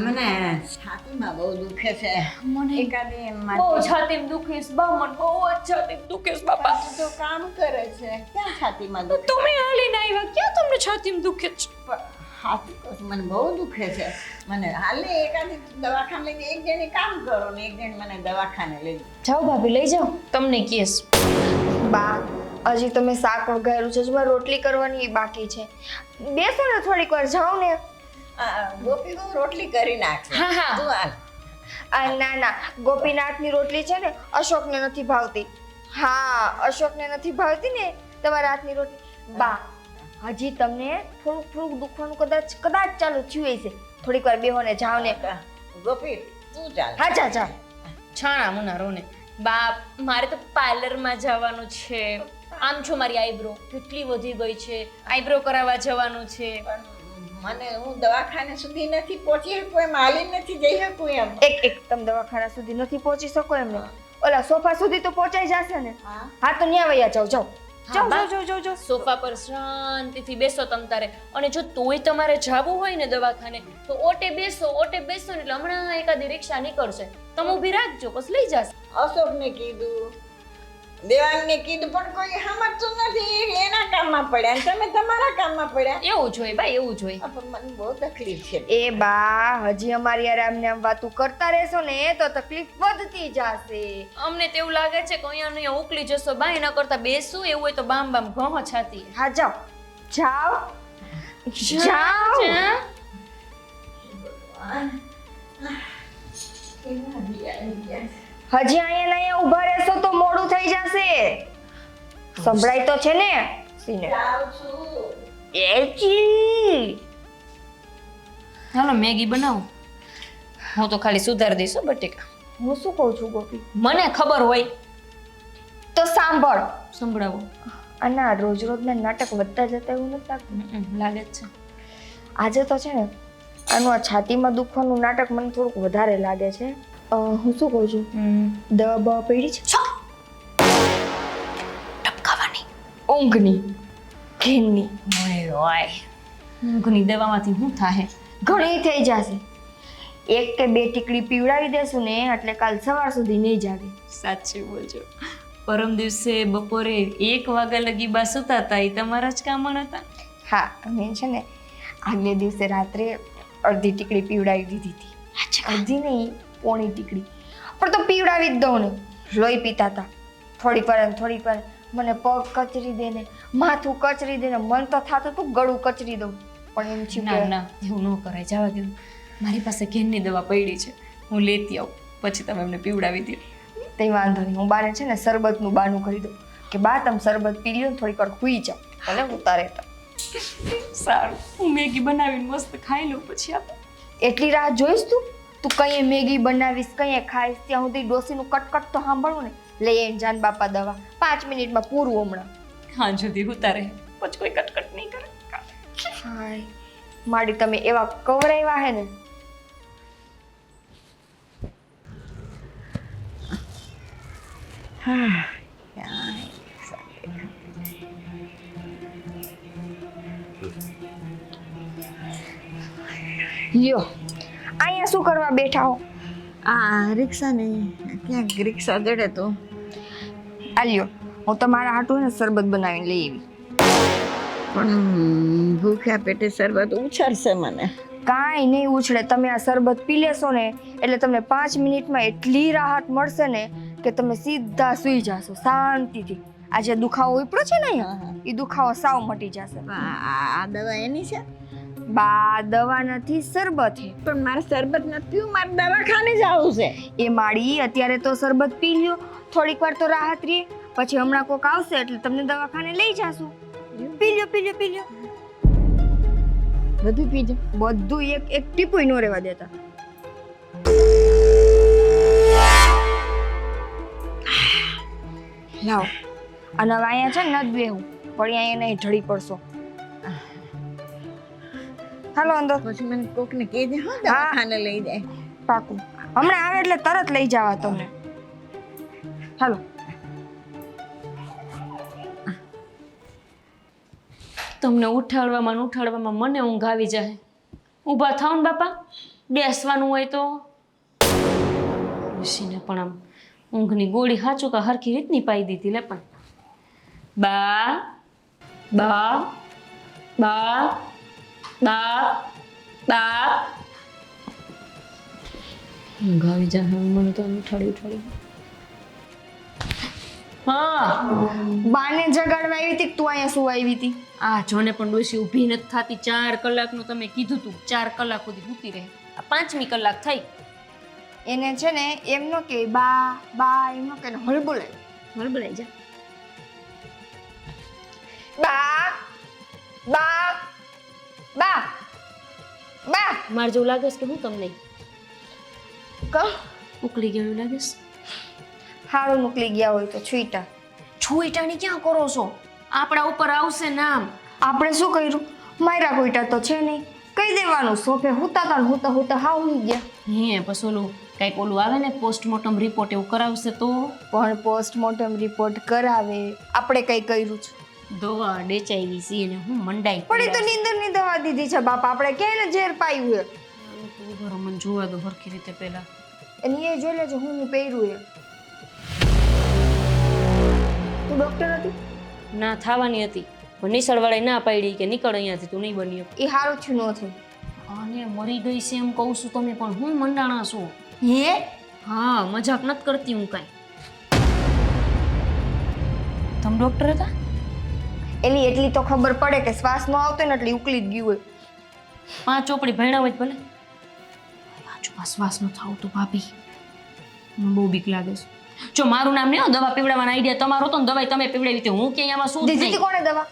મને છાતીમાં બહુ દુખે છે. મને એકાદી બહુ છાતીમાં દુખે છે બા, મને બહુ જ છાતીમાં દુખે છે બાપા. પાછું તો કામ કરે છે, ક્યાં છાતીમાં દુખે? તમે હાલીને આવ્યા, ક્યાં તમને છાતીમાં દુખે છે? છાતી તો મને બહુ દુખે છે. મને હાલે એકાદી દવાખાને લઈ એક જણે કામ કરો ને એક જણ મને દવાખાને લઈ જાઓ ભાભી, લઈ જાઓ, તમને કેસ. બા, હજી તમે શાક વઘાર્યું છે, હજુ મારે રોટલી કરવાની બાકી છે. બેસો ને થોડીક વાર, જાઓ ને. ગોપી બહુ રોટલી કરી નાખે. હા, હા. તું હાલ. ના ના, ગોપીનાથની રોટલી છે ને અશોકને નથી ભાવતી. હા, અશોકને નથી ભાવતી ને તમારા હાથની રોટલી. બા, હજી તમને થોડુંક દુખવાનું કદાચ ચાલુ થયું હશે. થોડીક વાર બેહો ને, જાઓ ને. ગોપી તું ચાલ. હા, જા. છાણા મુનારો ને બાપ, મારે તો પાર્લરમાં જવાનું છે. આમ છો મારી આઈબ્રો કેટલી વધી ગઈ છે, આઈબ્રો કરાવવા જવાનું છે. મને હું દવાખાને સુધી નથી પહોંચી શકું એમ, હાલી નથી જઈ શકું એમ. એક તમે દવાખાના સુધી નથી પહોંચી શકો એમને. ઓલા સોફા સુધી તો પહોંચાઈ જશે ને. હા. હા તો ન્યા વયા જાઓ. હા, બા. જાઓ. સોફા પર શાંતિથી બેસો તમ તારે. અને જો તોય તમારે જવું હોય ને દવાખાને તો ઓટે બેસો ને એટલે હમણાં એકાદી રિક્ષા નીકળશે, તમે ઊભી રાખજો, પછી લઈ જશે. અશોકને કીધું, દેવાંગને કીધું, પણ કોઈ સમજતું નથી. એના કામમાં પડ્યા અને તમે તમારા કામમાં પડ્યા. એવું જોઈએ ભાઈ, એવું જોઈએ. પણ મને બહુ તકલીફ છે. એ બા, હજી અમારી યાર આમને આમ વાતું કરતા રહેશો ને તો તકલીફ વધતી જશે. અમને તો એવું લાગે છે કે અહીંયા ને અહીંયા ઉકલી જશો બા, એના કરતા બેસું એવું હોય તો બામ ઘણો છાતી. હા, જાઓ. જા. હજી અહીંયા ઊભા રહેશો તો મોડું થઈ જશે. સંભળાય તો છે ને સીને. એચી હાલો મેગી બનાવો, હું તો ખાલી સુધારી દઈશ હો બટેકા. હું શું કહું છું ગોપી, મને ખબર હોય તો સાંભળ. સંભળાવો. આના રોજ રોજના નાટક વધતા જતા એવું નથી લાગતું? લાગે જ છે. આજે તો છે ને આનું આ છાતીમાં દુખવાનું નાટક મને થોડુંક વધારે લાગે છે. હું શું કહું છું, દવા બવા પડી છે? ટપકાવાની ઊંઘની, ઘેનની હોય ઊંઘની દવામાંથી શું થાય? ઘણી થઈ જશે. એક કે બે ટીકડી પીવડાવી દેશું ને એટલે કાલ સવાર સુધી નહીં જાગે. સાચું બોલજો. પરમ દિવસે બપોરે 1 વાગ્યા લગી બા સુતા હતા, એ તમારા જ કામણ હતા. હા, મેં છે ને આગલે દિવસે રાત્રે અડધી ટીકડી પીવડાવી દીધી હતી. અડધી નહીં, પોણી ટીકડી, પણ તો પીવડાવી જ દઉં ને. લોહી પીતા હતા. થોડીક વાર મને પગ કચરી દે ને, માથું કચરી દે ને, મન તો થતું હતું ગળું કચરી દઉં, પણ એમ છે ના ના, એવું ન કરાય, જવા દો. મારી પાસે ઘેનની દવા પડી છે, હું લેતી આવું, પછી તમે એમને પીવડાવી દો. તે વાંધો નહીં, હું બાને છે ને શરબતનું બાનું કરી દઉં કે બા તમે શરબત પી લ્યો ને થોડીક વાર સૂઈ જાઓ, ભલે ઉતારે તો. સારું, હું મેગી બનાવીને મસ્ત ખાઈ લઉં પછી આપણે. એટલી રાહ જોઈશ તું કંઈ મેગી બનાવીશ, કંઈ ખાઈશ, ત્યાં સુધી ડોસીનું કટકટ તો સાંભળવું ને. લઈ આવીને જાન બાપા દવા, 5 મિનિટમાં પૂરું હમણાં. હા જુદી ઉતારે, પછી કોઈ કટકટ નહીં કરે. હાય માડી, તમે એવા કવરાવ્યા હે ને. લ્યો, અહીંયા શું કરવા બેઠા હો? આ રિક્ષા ને ક્યાંક રિક્ષા જડે તો આ લ્યો, હું તમારા હાટું ને શરબત બનાવીને લઈ આવી. પણ ભૂખ્યા પેટે શરબત ઉછળશે મને. કાંઈ નહીં ઉછળે, તમે આ શરબત પી લેશો ને એટલે તમને 5 મિનિટમાં એટલી રાહત મળશે ને કે તમે સીધા સૂઈ જશો શાંતિથી. આ જે દુખાવો ઉપડ્યો છે ને અહીંયા, એ દુખાવો સાવ મટી જશે. આ દવા એની છે? બા, દવા નથી, શરબત છે. પણ મારે શરબત નથી પીવું, મારે દવાખાને જવું છે. એ માડી, અત્યારે તો શરબત પી લ્યો, થોડીક વાર તો રાહત રહે, પછી હમણાં કોક આવશે એટલે તમને દવાખાને લઈ જાશું. પી લ્યો. બધું પી જા. બધું એક એક ટીપુય નો રહેવા દેતા. લાવો અને હવે અહીંયા છે ને નથી બેહું પણ અહીંયા નહીં ઢળી પડશો. હાલો અંદર. પછી મને કોકને કહી દે હા દવાખાને લઈ જાય. પાકું હમણાં આવે એટલે તરત લઈ જવા તમને. હાલો. તમને ઉઠાડવામાં મને ઊંઘ આવી જાય. ઊભા થાવ ને બાપા, બેસવાનું હોય તો. ઋષિને પણ આમ ઊંઘની ગોળી હાચું કા હરખી રીતની પાઈ દીધી લે પણ. બા બા બા બા બા ઊંઘ આવી જાય હવે મને તો ઉઠાડી. હા બાને જગાડવા આવી હતી કે તું અહીંયા શું આવી હતી? આ જોને પણ ડોશી ઊભી નથી થતી. 4 કલાકનું તમે કીધું તું 4 કલાક સુધી ઊતી રહે. આ 5મી કલાક થઈ. એને છે ને એમ નો કે બા બા એમ નો કે હળબોલાય. હળબળાઈ જા. બા બા બા બા મારે જેવું લાગે છે કે હું તમને ક ઉકળી ગયું એવું લાગે છે. હારું મોકલી ગયા હોય તો છૂટા. છોઈટાની ક્યાં કરો છો? આપણા ઉપર આવશે નામ. આપણે શું કર્યું? માયરા કોઈટા તો છે નહીં. કહી દેવાનું સોફે હુતા તા હુતા હુતા હાવ હોઈ ગયા. હે પછી કંઈક ઓલું આવે ને પોસ્ટમોર્ટમ રિપોર્ટ એવું કરાવશે તો. પણ પોસ્ટમોર્ટમ રિપોર્ટ કરાવે આપણે કઈ કર્યું છે? દવા ડેચાવી છે ને હું મંડાઈ પણ એ તો નીંદરની દવા દીધી છે બાપા. આપણે ક્યાંય ઝેર પાયું હે. ઉભરો મને જોવા દો હરખી રીતે પહેલા. એની એ જોઈ લેજો હું પહેર્યું હે. તું ડોક્ટર હતી? ના થવાની હતી પણ નિસળવાળાએ ના પાડી કે નીકળ અહીંયાથી તું નહીં બની. એ હારું થયું ન થયું. અને મરી ગઈ છે એમ કહું છું તમે પણ હું મંડાણા છો. હે હા મજાક નથી કરતી હું કાંઈ. તમે ડોક્ટર હતા? એની એટલી તો ખબર પડે કે શ્વાસ નો આવતો ને એટલે ઉકલી જ ગયું હોય. 5 ચોપડી ભણ્યા હોય ભલે. આજુમાં શ્વાસ ન થાવ તો ભાભી મને બહુ બીક લાગે છે. જો મારું નામ નહીં દવા પીવડાવવાનો આઈડિયા તમારો હતો ને દવાઈ તમે પીવડાવી હતી હું ક્યાંય આમાં શું દીધી હતી કોણે દવા?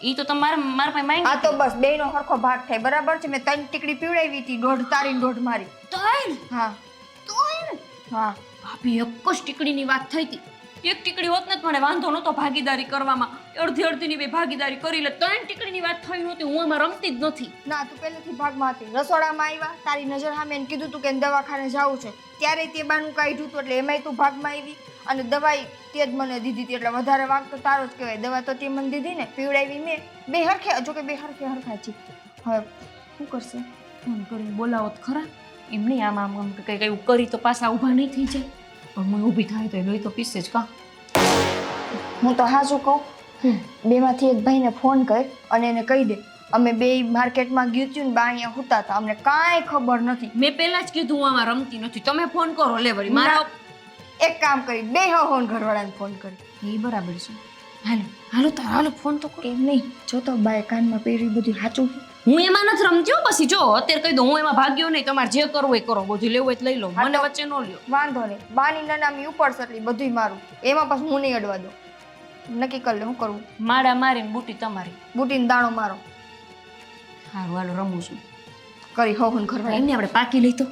એ તો તમારે મારા પાસે માંગી. હા તો બસ બેયનો હરખો ભાગ થાય બરાબર છે. મેં 3 ટીકડી પીવડાવી હતી, 1.5 તારી ને 1.5 મારી. હા હા ભાભી એક જ ટીકડીની વાત થઈ હતી. એક ટીકડી હોત ને તો મને વાંધો નહોતો ભાગીદારી કરવામાં. અડધીની બે ભાગીદારી કરી લે. 3 ટીકડીની વાત થઈ નહોતી. હું આમાં રમતી જ નથી. ના તું પહેલેથી ભાગમાં હતી. રસોડામાં આવ્યા તારી નજર સામે એને કીધું તું કે એને દવાખાને જવું છે ત્યારે તે બાનું કાઢ્યું હતું એટલે એમાંય તું ભાગમાં આવી અને દવાઈ તે જ મને દીધી હતી એટલે વધારે વાગ તો તારો જ કહેવાય. દવા તો તે મને દીધી ને પીવડાવી મેં. બે હરખે જો કે બે હરખા છે. હવે શું કરશે? ફોન કરીને બોલાવો તો ખરા. એમ નહીં આમ કંઈક એવું કરી તો પાછા ઊભા નહીં થઈ જાય. પણ મને ઊભી થાય તો લોહી તો પીસે જ કા. હું તો હાચું કહું બેમાંથી એક ભાઈને ફોન કર અને એને કહી દે અમે બે માર્કેટમાં ગયું હતું ને બા અહીંયા હુતા હતા અમને કાંઈ ખબર નથી. મેં પહેલા જ કીધું હું આમાં રમતી નથી. તમે ફોન કરો લે વળી મારા. એક કામ કરી બે હોન ઘરવાળાને ફોન કરી. એ બરાબર છે. હાલો તાર હાલો ફોન તો કરો. એમ નહીં જો તો બાય કાનમાં પહેરી બધું સાચું. હું એમાં નથી રમતી હો. પછી જો અત્યારે કહી દઉં હું એમાં ભાગ્યો નહીં. તમારે જે કરવું હોય કરો. બધું લેવું હોય તો લઈ લો. મને વચ્ચે ન લ્યો. વાંધો નહીં. બાની નનામી ઉપડશે એટલે બધુંય મારું. એમાં પાછું હું નહીં અડવા દઉં. નક્કી કરી લે શું કરવું. માડા મારીને બુટી તમારી. બુટીને દાણો મારો. હારું હાલો રમું છું. કરી હોન ઘરવાળા. એમને આપણે પાકી લઈ તો.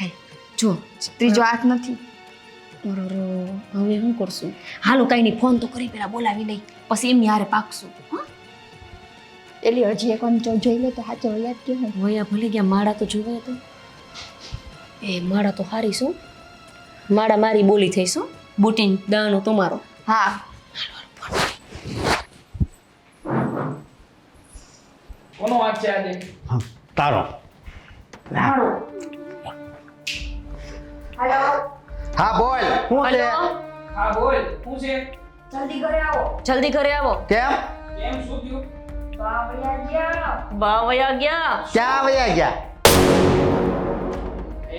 હે જો ત્રીજો હાથ નથી. બરોબર હવે શું કરશું? હાલો કાંઈ નહીં ફોન તો કરી પેલા બોલાવી લઈ પછી એમની હારે પાકશું. હા એટલે હજી એક વાર જોઈ લે તો સાચો યાદ કે હોય. વયા ભલે ગયા માળા તો જોવાય તો. એ માળા તો હારી શું? માળા મારી બોલી થઈશું. બુટીન દાણો તમારો. હા કોનો વાત છે આજે? હા, તારો. હાલો હા બોલ શું છે? હા બોલ શું છે? જલ્દી ઘરે આવો. જલ્દી ઘરે આવો. કેમ? કેમ શું થયું? બાવળિયા ગયા. બા વયા ગયા. ક્યાં વયા ગયા?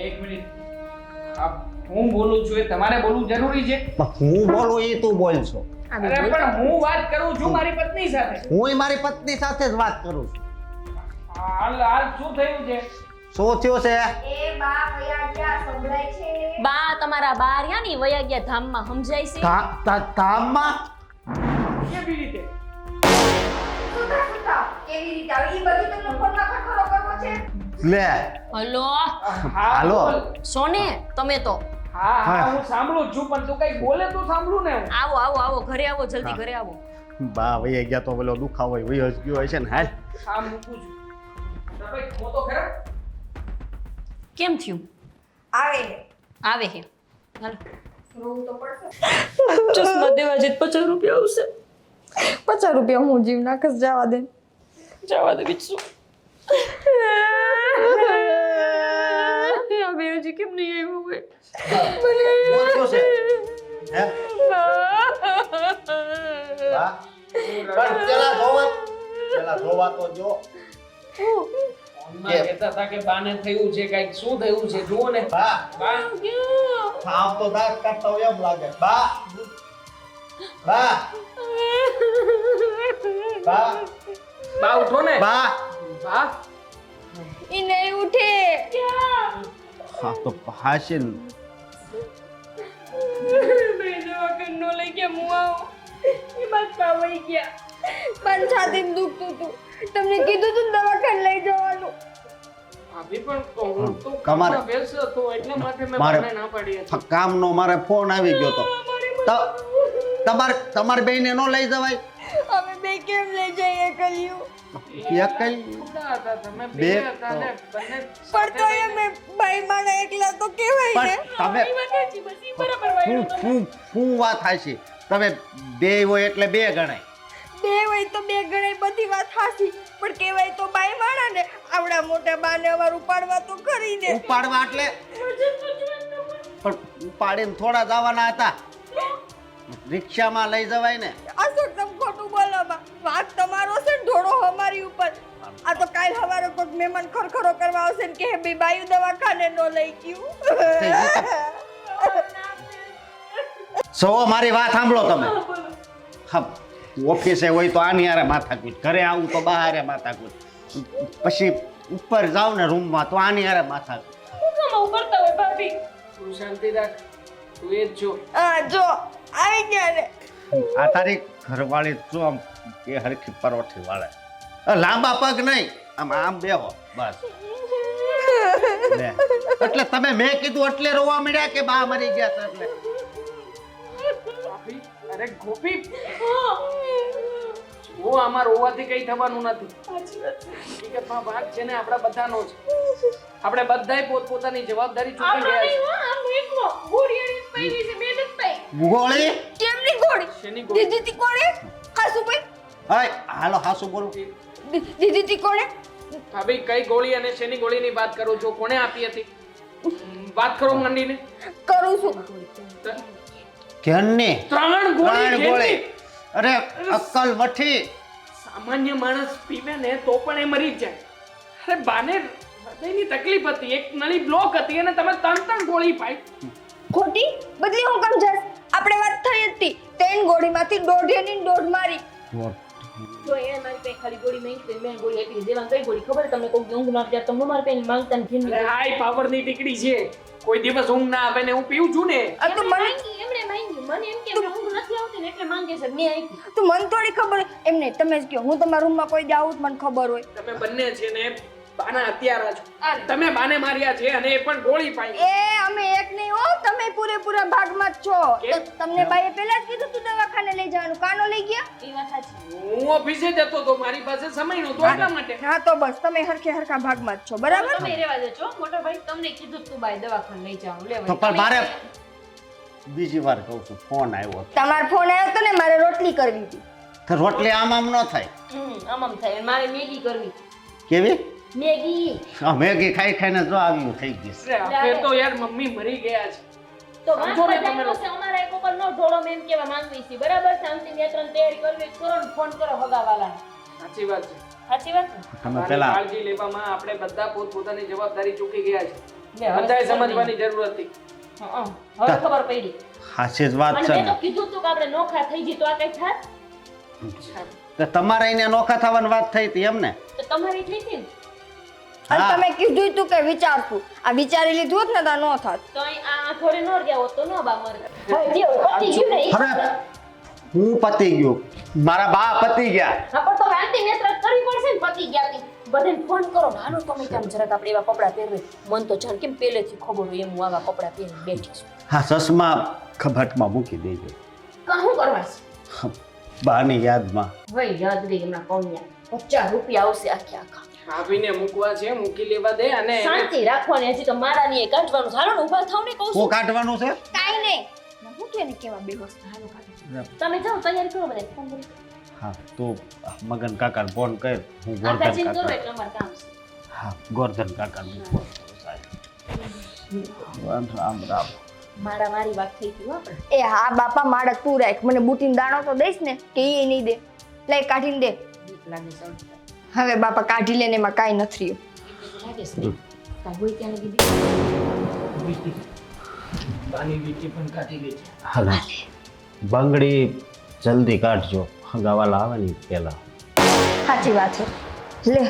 એક મિનિટ. આ હું બોલું છું એ તમારે બોલવું જરૂરી છે? હું બોલું એ તું બોલ છો. અરે પણ હું વાત કરું છું મારી પત્ની સાથે. હું મારી પત્ની સાથે જ વાત કરું છું. હાલ હાલ શું થયું છે? શું થયું છે? એ બાવળિયા ગયા સંભળાય છે. બા તમારા બા રહ્યા ની વયા ગયા ધામમાં સમજાય છે. કામમાં કેવી રીતે? સુતા સુતા કેવી રીતે આવે એ બધું તમને ફોનમાં ખરો કરવો છે. લે હલો હાલો સોને તમે તો હા હા હું સાંભળું જ છું પણ તું કઈ બોલે તો સાંભળું ને હું. આવો આવો આવો ઘરે આવો જલ્દી ઘરે આવો બા વહી ગયા તો પેલો દુખાવો વહી ગયો હોય છે ને હાલ હા મૂકું છું તો ભાઈ ખો તો ખરા. કેમ થયું આવે ને આવે હે હાલો રોવું તો પડશે. ચશ્મા દેવા જઈ 50 રૂપિયા આવશે 50 રૂપિયા હું જીવ નાખસ જવા દે. જવા દે બીજું આ બે હજી કેમ નહીં આવ્યું હોય શું છે હે બા પણ પેલા ધોવા તો જો ફોનમાં કહેતા હતા કે બાને થયું છે કઈક શું થયું છે જુઓ ને બા બા આમ તો દાંત કાઢતા હોય એમ લાગે બા બા બા બા ઉઠો ને બા બા ઈ નહીં ઉઠે. હા તો હાશે ને દવાખાનો લઈ ગયા હું આવો એ બાપા વહી ગયા પણ છાતીમાં દુખતું હતું. તમને કીધું તું ને દવાખાને લઈ જવાનું. ભાભી પણ તો હું તો તમારે- કામમાં વ્યસ્ત હતો એટલા માટે મેં મારે- બાને ના પાડી હતી. કામનો મારે ફોન આવી ગયો તો તમારે બેને નો લઈ જવાય અમે બે કેમ લઈ જઈએ કલ્યું. એકલ જુદા હતા તમે બે બે હતા ને બંને પણ તો અમે ભાઈ માણા એકલા તો કહેવાય ને. પણ તમે શું વાત થાય છે તમે બે હોય એટલે બે ગણાય બે હોય તો બે ગણાય બધી વાત હાસી પણ કહેવાય તો બાઈ માણા ને આવડા મોટા બાને અમાર ઉપાડવા તો ખરી ને. ઉપાડવા એટલે પણ ઉપાડીને થોડા જવાના હતા રિક્ષામાં લઈ જવાય ને અશોક તમે ખોટું બોલો બા. વાંક તમારો છે ને ઢોળો અમારી ઉપર. આ તો કાલ સવારે કોઈક મહેમાન ખરખરો કરવા આવશે ને કે બે બાયુ દવાખાને નો લઈ ગયું. સો મારી વાત સાંભળો તમે હા ઓફિસે હોય તો આની હારે માથાકૂટ ઘરે આવું તો બહારે માથાકૂટ પછી ઉપર જાવ ને રૂમમાં તો આની હારે માથાકૂટ તું શાંતિ રાખ તું એ જ જો હા જો આવી ગયા ને. આ તારી ઘરવાળી જો આમ એ હરખી પરોઠી વાળે લાંબા પગ નહીં આમ આમ બેહો બસ લે. એટલે તમે મેં કીધું એટલે રોવા મળ્યા કે બા મરી ગયા છે એટલે ભાભી અરે ગોપી હું આમાં રોવાથી કઈ થવાનું નથી હકીકતમાં ભાગ છે ને આપણા બધાનો છે આપણે બધાય પોતપોતાની જવાબદારી ચૂકી ગયા છે ગોળી કેમની ગોળી શેની ગોળી? દીદી તી કોણે હાસુ ભાઈ હાય હાલો હાસુ બોલું દીદી તી કોણે ભાભી કઈ ગોળી અને શેની ગોળીની વાત કરો છો કોણે આપી હતી વાત કરો મંડીને કરું છું. ઘેરની ત્રણ ગોળી ગોળી કેટલી? અરે અક્કલ વઠી સામાન્ય માણસ પીવે ને તો પણ એ મરી જ જાય અરે બાને હૃદયની તકલીફ હતી એક નળી બ્લોક હતી અને તમે ત્રણ ગોળી પાઈ ખોટી બદલી હું કેમ જસ આપણે વાત થઈ હતી 3 ગોળીમાંથી દોઢેની દોઢ મારી. તો એ મારી પાસે ખાલી ગોળી માંગી મેં ગોળી આપી દેવા કઈ ગોળી ખબર તમને કોઈ ઊંઘ ના આવતી તમે મારી પાસે માંગતા ને ઘીન અરે હાઈ પાવરની ટીકડી છે કોઈ દિવસ ઊંઘ ના આવે ને હું પીઉં છું ને આ તો મને એમણે માંગી મને એમ કે ઊંઘ નથી આવતી ને એટલે માંગે છે મેં આપી તું મને થોડી ખબર હોય. એમ નહીં તમે જ કહો હું તમારા રૂમમાં કોઈ દી આવું મને ખબર હોય. તમે બંને છે ને બાના હત્યારા છો તમે બાને માર્યા છે અને એ પણ ગોળી પાઈ એ અમે એક નહીં હો તમે પૂરેપૂરા ભાગમાં જ છો. તો તમને બાઈએ પહેલા જ કીધું તું દવાખાને લઈ જવાનું કાનો લઈ ગયા. એ વાત સાચી હું ઓફિસે જતો તો મારી પાસે સમય નહોતો એટલા માટે હા તો બસ તમે હરખે હરખા ભાગમાં જ છો બરાબર. તમે રહેવા દેજો મોટા ભાઈ તમને કીધું તું બાય દવાખાને લઈ જાવ લેવા તો પણ મારે બીજી વાર કહું છું ફોન આવ્યો તમારો ફોન આવ્યો હતો ને મારે રોટલી કરવી હતી. તો રોટલી આમ આમ ન થાય આમ થાય મારે મેગી કરવી કેવી મેગી આ મેગી ખાઈ ખાઈને જો આવ્યું થઈ ગઈ અરે હવે તો યાર મમ્મી મરી ગયા છે તો સમજો ને તમે વાંસ અમારા એક ઉપર નો ઢોળો મેં એમ કેવા માંગવી છે બરાબર શાંતિ યાત્રાની તૈયારી કરવી કરો ને ફોન કરો હગાવાલાને સાચી વાત છે સાચી વાત ને? તમે બાની પેલા કાળજી લેવામાં આપણે બધા પોતપોતાની જવાબદારી ચૂકી ગયા છે લે, હવે બધાએ ખબર સમજવાની જરૂર હતી હં, હવે ખબર પડી હાચી જ વાત અને છે મેં તો ને કીધું તું કે આપણે નોખા થઈ જઈ તો આ કઈ થાત તો તમારે એને નોખા થવાની વાત થઈ હતી એમ ને તો તમારી થઈ હતી ને અને હા. તમે કીધું તું કે વિચારશું આ વિચારી લીધું હોત ને તો ન થાત. તો અહીં આ થોડે નો ગયા હોત તો નો બા મરે હવે જેવું પતી ગયું ને ઈ હવે હું પતી ગયો, મારા બા પતી ગયા. હા પણ તો આંટી નેત્ર કરવી પડશે ને પતિ ગયા તી બધાને ફોન કરો ને હાલો તમે કેમ જરાક આપણે એવા કપડાં પહેરવે મન તો જાણ કેમ પહેલેથી ખબર હોય એમ હું આવા કપડાં પહેરીને બેઠી છું હા ચશ્મા કબાટમાં મૂકી દેજો, કાં શું કરવા છે બાની યાદમાં. હવે યાદ રહી હમણાં પૌન્યા 50 રૂપિયા આવશે આખા ભાભીને મૂકવા છે મૂકી લેવા દે અને શાંતિ રાખવાની હજી તો મારા ની કાઢવાનું છે. હાલો ને ઊભા થાવ ને કહું શું છું કાઢવાનું છે? કાઈ નહીં હું તો એને કેવા બેહોશ હાલો કાઢો. તમે જાઓ તૈયારી કરો બધા ફોન કરી હા તું મગન કાકાને ફોન કર, હું આકાજીને ગોરધન કરો કાકા. એટલે અમારે કામ છે હા ગોરધન કાકાને ફોન કરું સાહેબ. રામ રામ. મારા મારી વાત થઈ હતી હો આપણે એ હા બાપા માળક તું રાખ મને બુટીને દાણો તો દઈશ ને કે એ નહીં દે લઈ કાઢીને દે બીક લાગે સૌથી હવે બાપા કાઢી લેને એમાં કાંઈ નથી રહ્યું લાગે છે કાંઈ હોય ત્યાં લગી બાની વીટી પણ કાઢી ગઈ છે. હાલો બંગડી જલ્દી કાઢજો, હગાવાલા આવે ને પેલા. સાચી વાત છે લે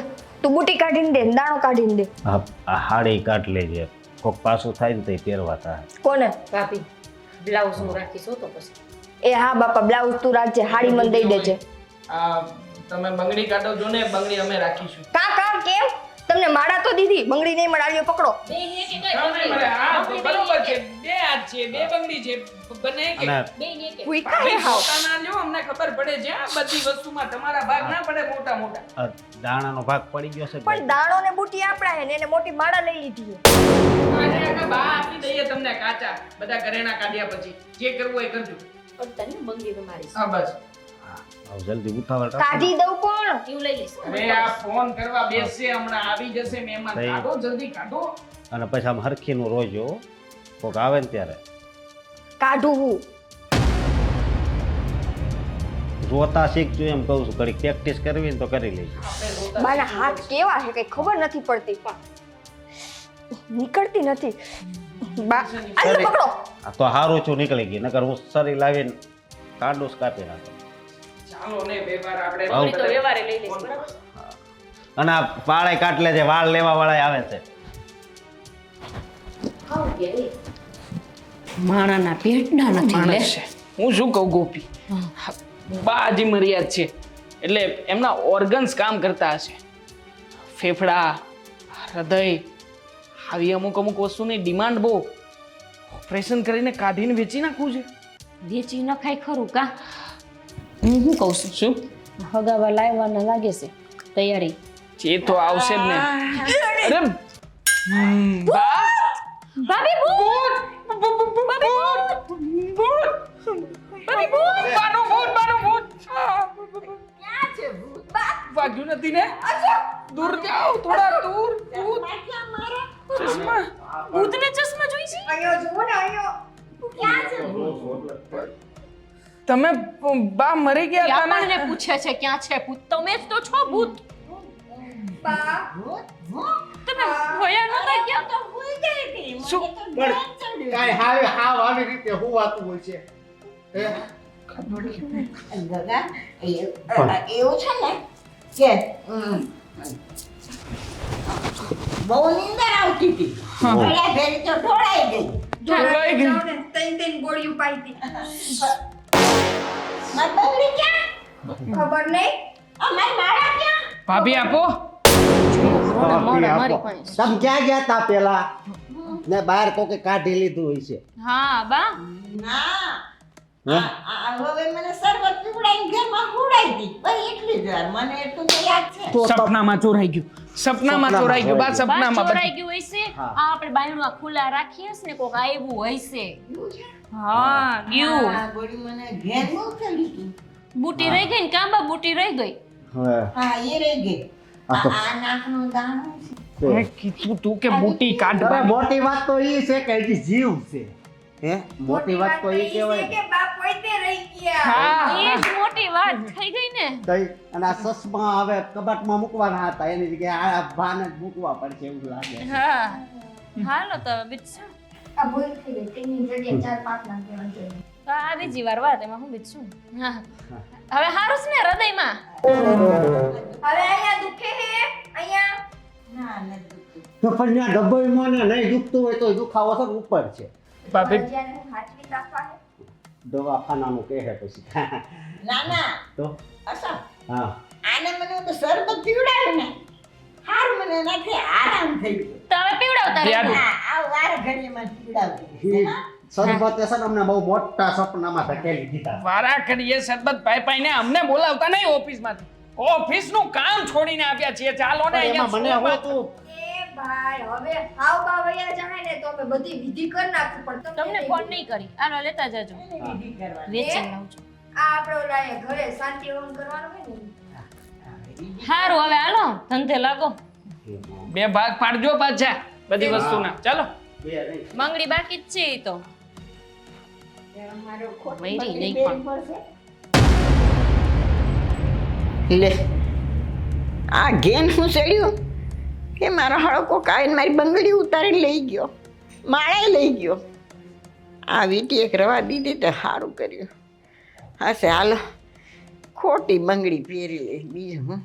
તું બુટી કાઢીને દે દાણો કાઢીને દે હા આ હાડી કાઢ લેજે, કોક પાછું થાય ને તો પહેરવા થાય. કોને ભાભી બ્લાઉઝ હું રાખીશ હો તો પછી એ હા બાપા બ્લાઉઝ તું રાખજે હાડી મને દઈ દેજે આ તમે બંગડી કાઢો છો ને બંગડી અમે રાખીશું. કા કેમ તમને માળા તો દીધી બંગડી નહીં મળાવ્યો પકડો બે ને કે તમે મને આ તો બરોબર છે, બે હાથ છે બે બંગડી છે બને કે અને બે ને કે હુઈ ભાભી કાંઈ હાવ પોતાના લ્યો અમને ખબર પડે છે આ બધી વસ્તુમાં તમારા ભાગ ના પડે મોટા મોટા. આ દાણાનો ભાગ પડી ગયો છે પણ દાણો ને બુટી આપણા હે ને એને મોટી માળા લઈ લીધી છે આજે આગળ બા આપી દઈએ તમને કાચા બધા ઘરેણા કાઢ્યા પછી જે કરવું હોય કરજો. પણ તને મંગી તમારી હા બસ. હવે જલ્દી ઉતાવળ રાખો. કાઢી દઉં પણ એવું લઈ લઈશ હવે આ ફોન કરવા બેસશે હમણાં આવી જશે મહેમાન, સહી. કાઢો જલ્દી કાઢો. અને પછી આમ હરખીનું રોજો, કોક આવે ને ત્યારે કાઢું હું રોતા શીખજો એમ કહું છું. ઘડી પ્રેક્ટિસ કરવી ને તો કરી લેજો. બાના હાથ કેવા છે કઈ ખબર નથી પડતી નીકળતી નથી બા આ લો પકડો આ તો હારું છું નીકળી ગઈ, નકર હું શરીર લાવીને કાંડુસ કાપી નાખો. ચાલો ને વ્યવહાર આપણે મંગી તો વ્યવહારે લઈ લઈશ બરાબર અને આ વાળે કાટ લેજે, વાળ લેવા વાળા આવે છે. ખાવ કે એ માણાના પેટના નથી લે માણસ છે. હું શું કહું ગોપી, બા હજી મર્યાદ છે એટલે એમના ઓર્ગન્સ કામ કરતા હશે, ફેફડા હૃદય આવી અમુક અમુક વસ્તુની ડિમાન્ડ બહુ, ઓપરેશન કરીને કાઢીને વેચી નાખવું છે. વેચી ન ખાય ખરું કા હું શું કહું છું શું હગાવા લાવવાના લાગે છે તૈયારી જે તો આવશે જ ને. અરે બા ભાભી ભૂત વાગ્યું નથી ને? દૂર જાઓ, થોડા દૂર. ચશ્મા ભૂતને ચશ્મા જોઈ છે અહીંયા જુઓ ને અહીંયા ક્યાં છે તમે બા મરી ગયા હતા ને? આપણને પૂછે છે ક્યાં છે ભૂત તમે જ તો છો ભૂત બા તમે ભયા નતા ક્યાં તો શું કાંઈ હાવ આવી રીતે હોવાતું હોય છે. ગગા એવું છે ને કે બહુ નીંદર આવતી હતી ઘડિયા ફેરી તો ઢોળાઈ ગઈ ઢોળાઈ ગઈ. ત્રણ ગોળીઓ પાઈ હતી મારી બંગડી ક્યાં ખબર નહીં અમારી માળા ક્યાં ભાભી આપો. મારી પાસે તમે ક્યાં ગયા તા પેલા? ને બહાર કોકે કાઢી લીધું હોય છે. હા બા ના હે? હવે મને શરબત પીવડાવીને ઘરમાં હુડાઈ દી બસ એટલી જ વાર મને એટલું તો યાદ છે સપનામાં ચોરાઈ ગયું, સપનામાં ચોરાઈ ગયું બા, બા સપનામાં. ચોરાઈ ગયું હશે હા. આ આપણે બાયણું ખુલ્લા રાખીએ છે ને કોક આવ્યું હશે હા ગયું આ ગોળી મને ઘેર નો ચડી ગઈ બુટી રહી ગઈ ને કાંબા બુટી રહી ગઈ હવે હા એ રહી ગઈ આ નાકનું દાણું છે મેં કીધું તું કે બુટી કાઢ અરે બા. મોટી વાત તો એ છે કે હજી જીવ છે. હે મોટી વાત તો એ કહેવાય ને. કે બા પોતે રહી ગયા હા એ જ મોટી વાત થઈ ગઈ ને તઈ અને આ ચશ્મા હવે કબાટમાં મૂકવાના હતા, એની જગ્યાએ આ ભાને જ મૂકવા પડશે એવું લાગે. હા હાલો તો બીજું આ ભૂલ થઈ ગઈ તેની જગ્યાએ 4-5 ના કહેવા જોઈએ આ બીજી વાર વાત એમાં હું બીજું હા હવે હારું છે ને હૃદયમાં હવે અહીંયા દુખે હે અહીંયા ના નથી તો પણ ત્યાં ડબ્બામાં ને નહીં દુખતું હોય તો દુખાવો છે ને ઉપર છે. ભાભી જ્યાં હું હાચવી રાખવા હે દવાખાનાનું કહે પછી ના ના તો અસમ હા આને મને તો શરબત પીવડાવ્યું ને હારું મને એનાથી આરામ થઈ ગયો તો હવે પીવડાવતા યાર. રહેજો. આ વાર ઘડીમાં પીવડાવતી સરબત છે ને અમને બહુ મોટા સપનામાં ધકેલી દીધા વારા ઘડીએ સરબત પાઈ પાઈને અમને બોલાવતા નહીં ઓફિસમાંથી ઓફિસનું કામ છોડીને આવ્યા છીએ ચાલો ને પણ એમાં મને અહીંયા હવે તું એ ભાઈ હવે હાવ બાવૈયા જાય ને તો અમે બધી વિધિ કરી નાખું પણ તમને ફોન નહીં કરી આનો લેતા જજો એને વિધિ કરવાની વેચી લાવું છું આ આપણે ઓલા અહીંયા ઘરે શાંતિ હવન કરવાનું હોય ને સારું હવે હાલો ધંધે લાગો બે ભાગ પાડજો પાછા બધી વસ્તુના ચાલો બે નહીં બંગડી બાકી જ છે ઈ તો મારો ખોટી વૈરી બકરી નહીં પહેરવી પડશે. લે આ ઘેન હું ચડ્યું કે મારો હળકો કાઢીને મારી બંગડી ઉતારીને લઈ ગયો માળે લઈ ગયો આ વીટી એક રવા દીધી તો સારું કર્યું હશે હાલો ખોટી બંગડી પહેરી લે બીજું હું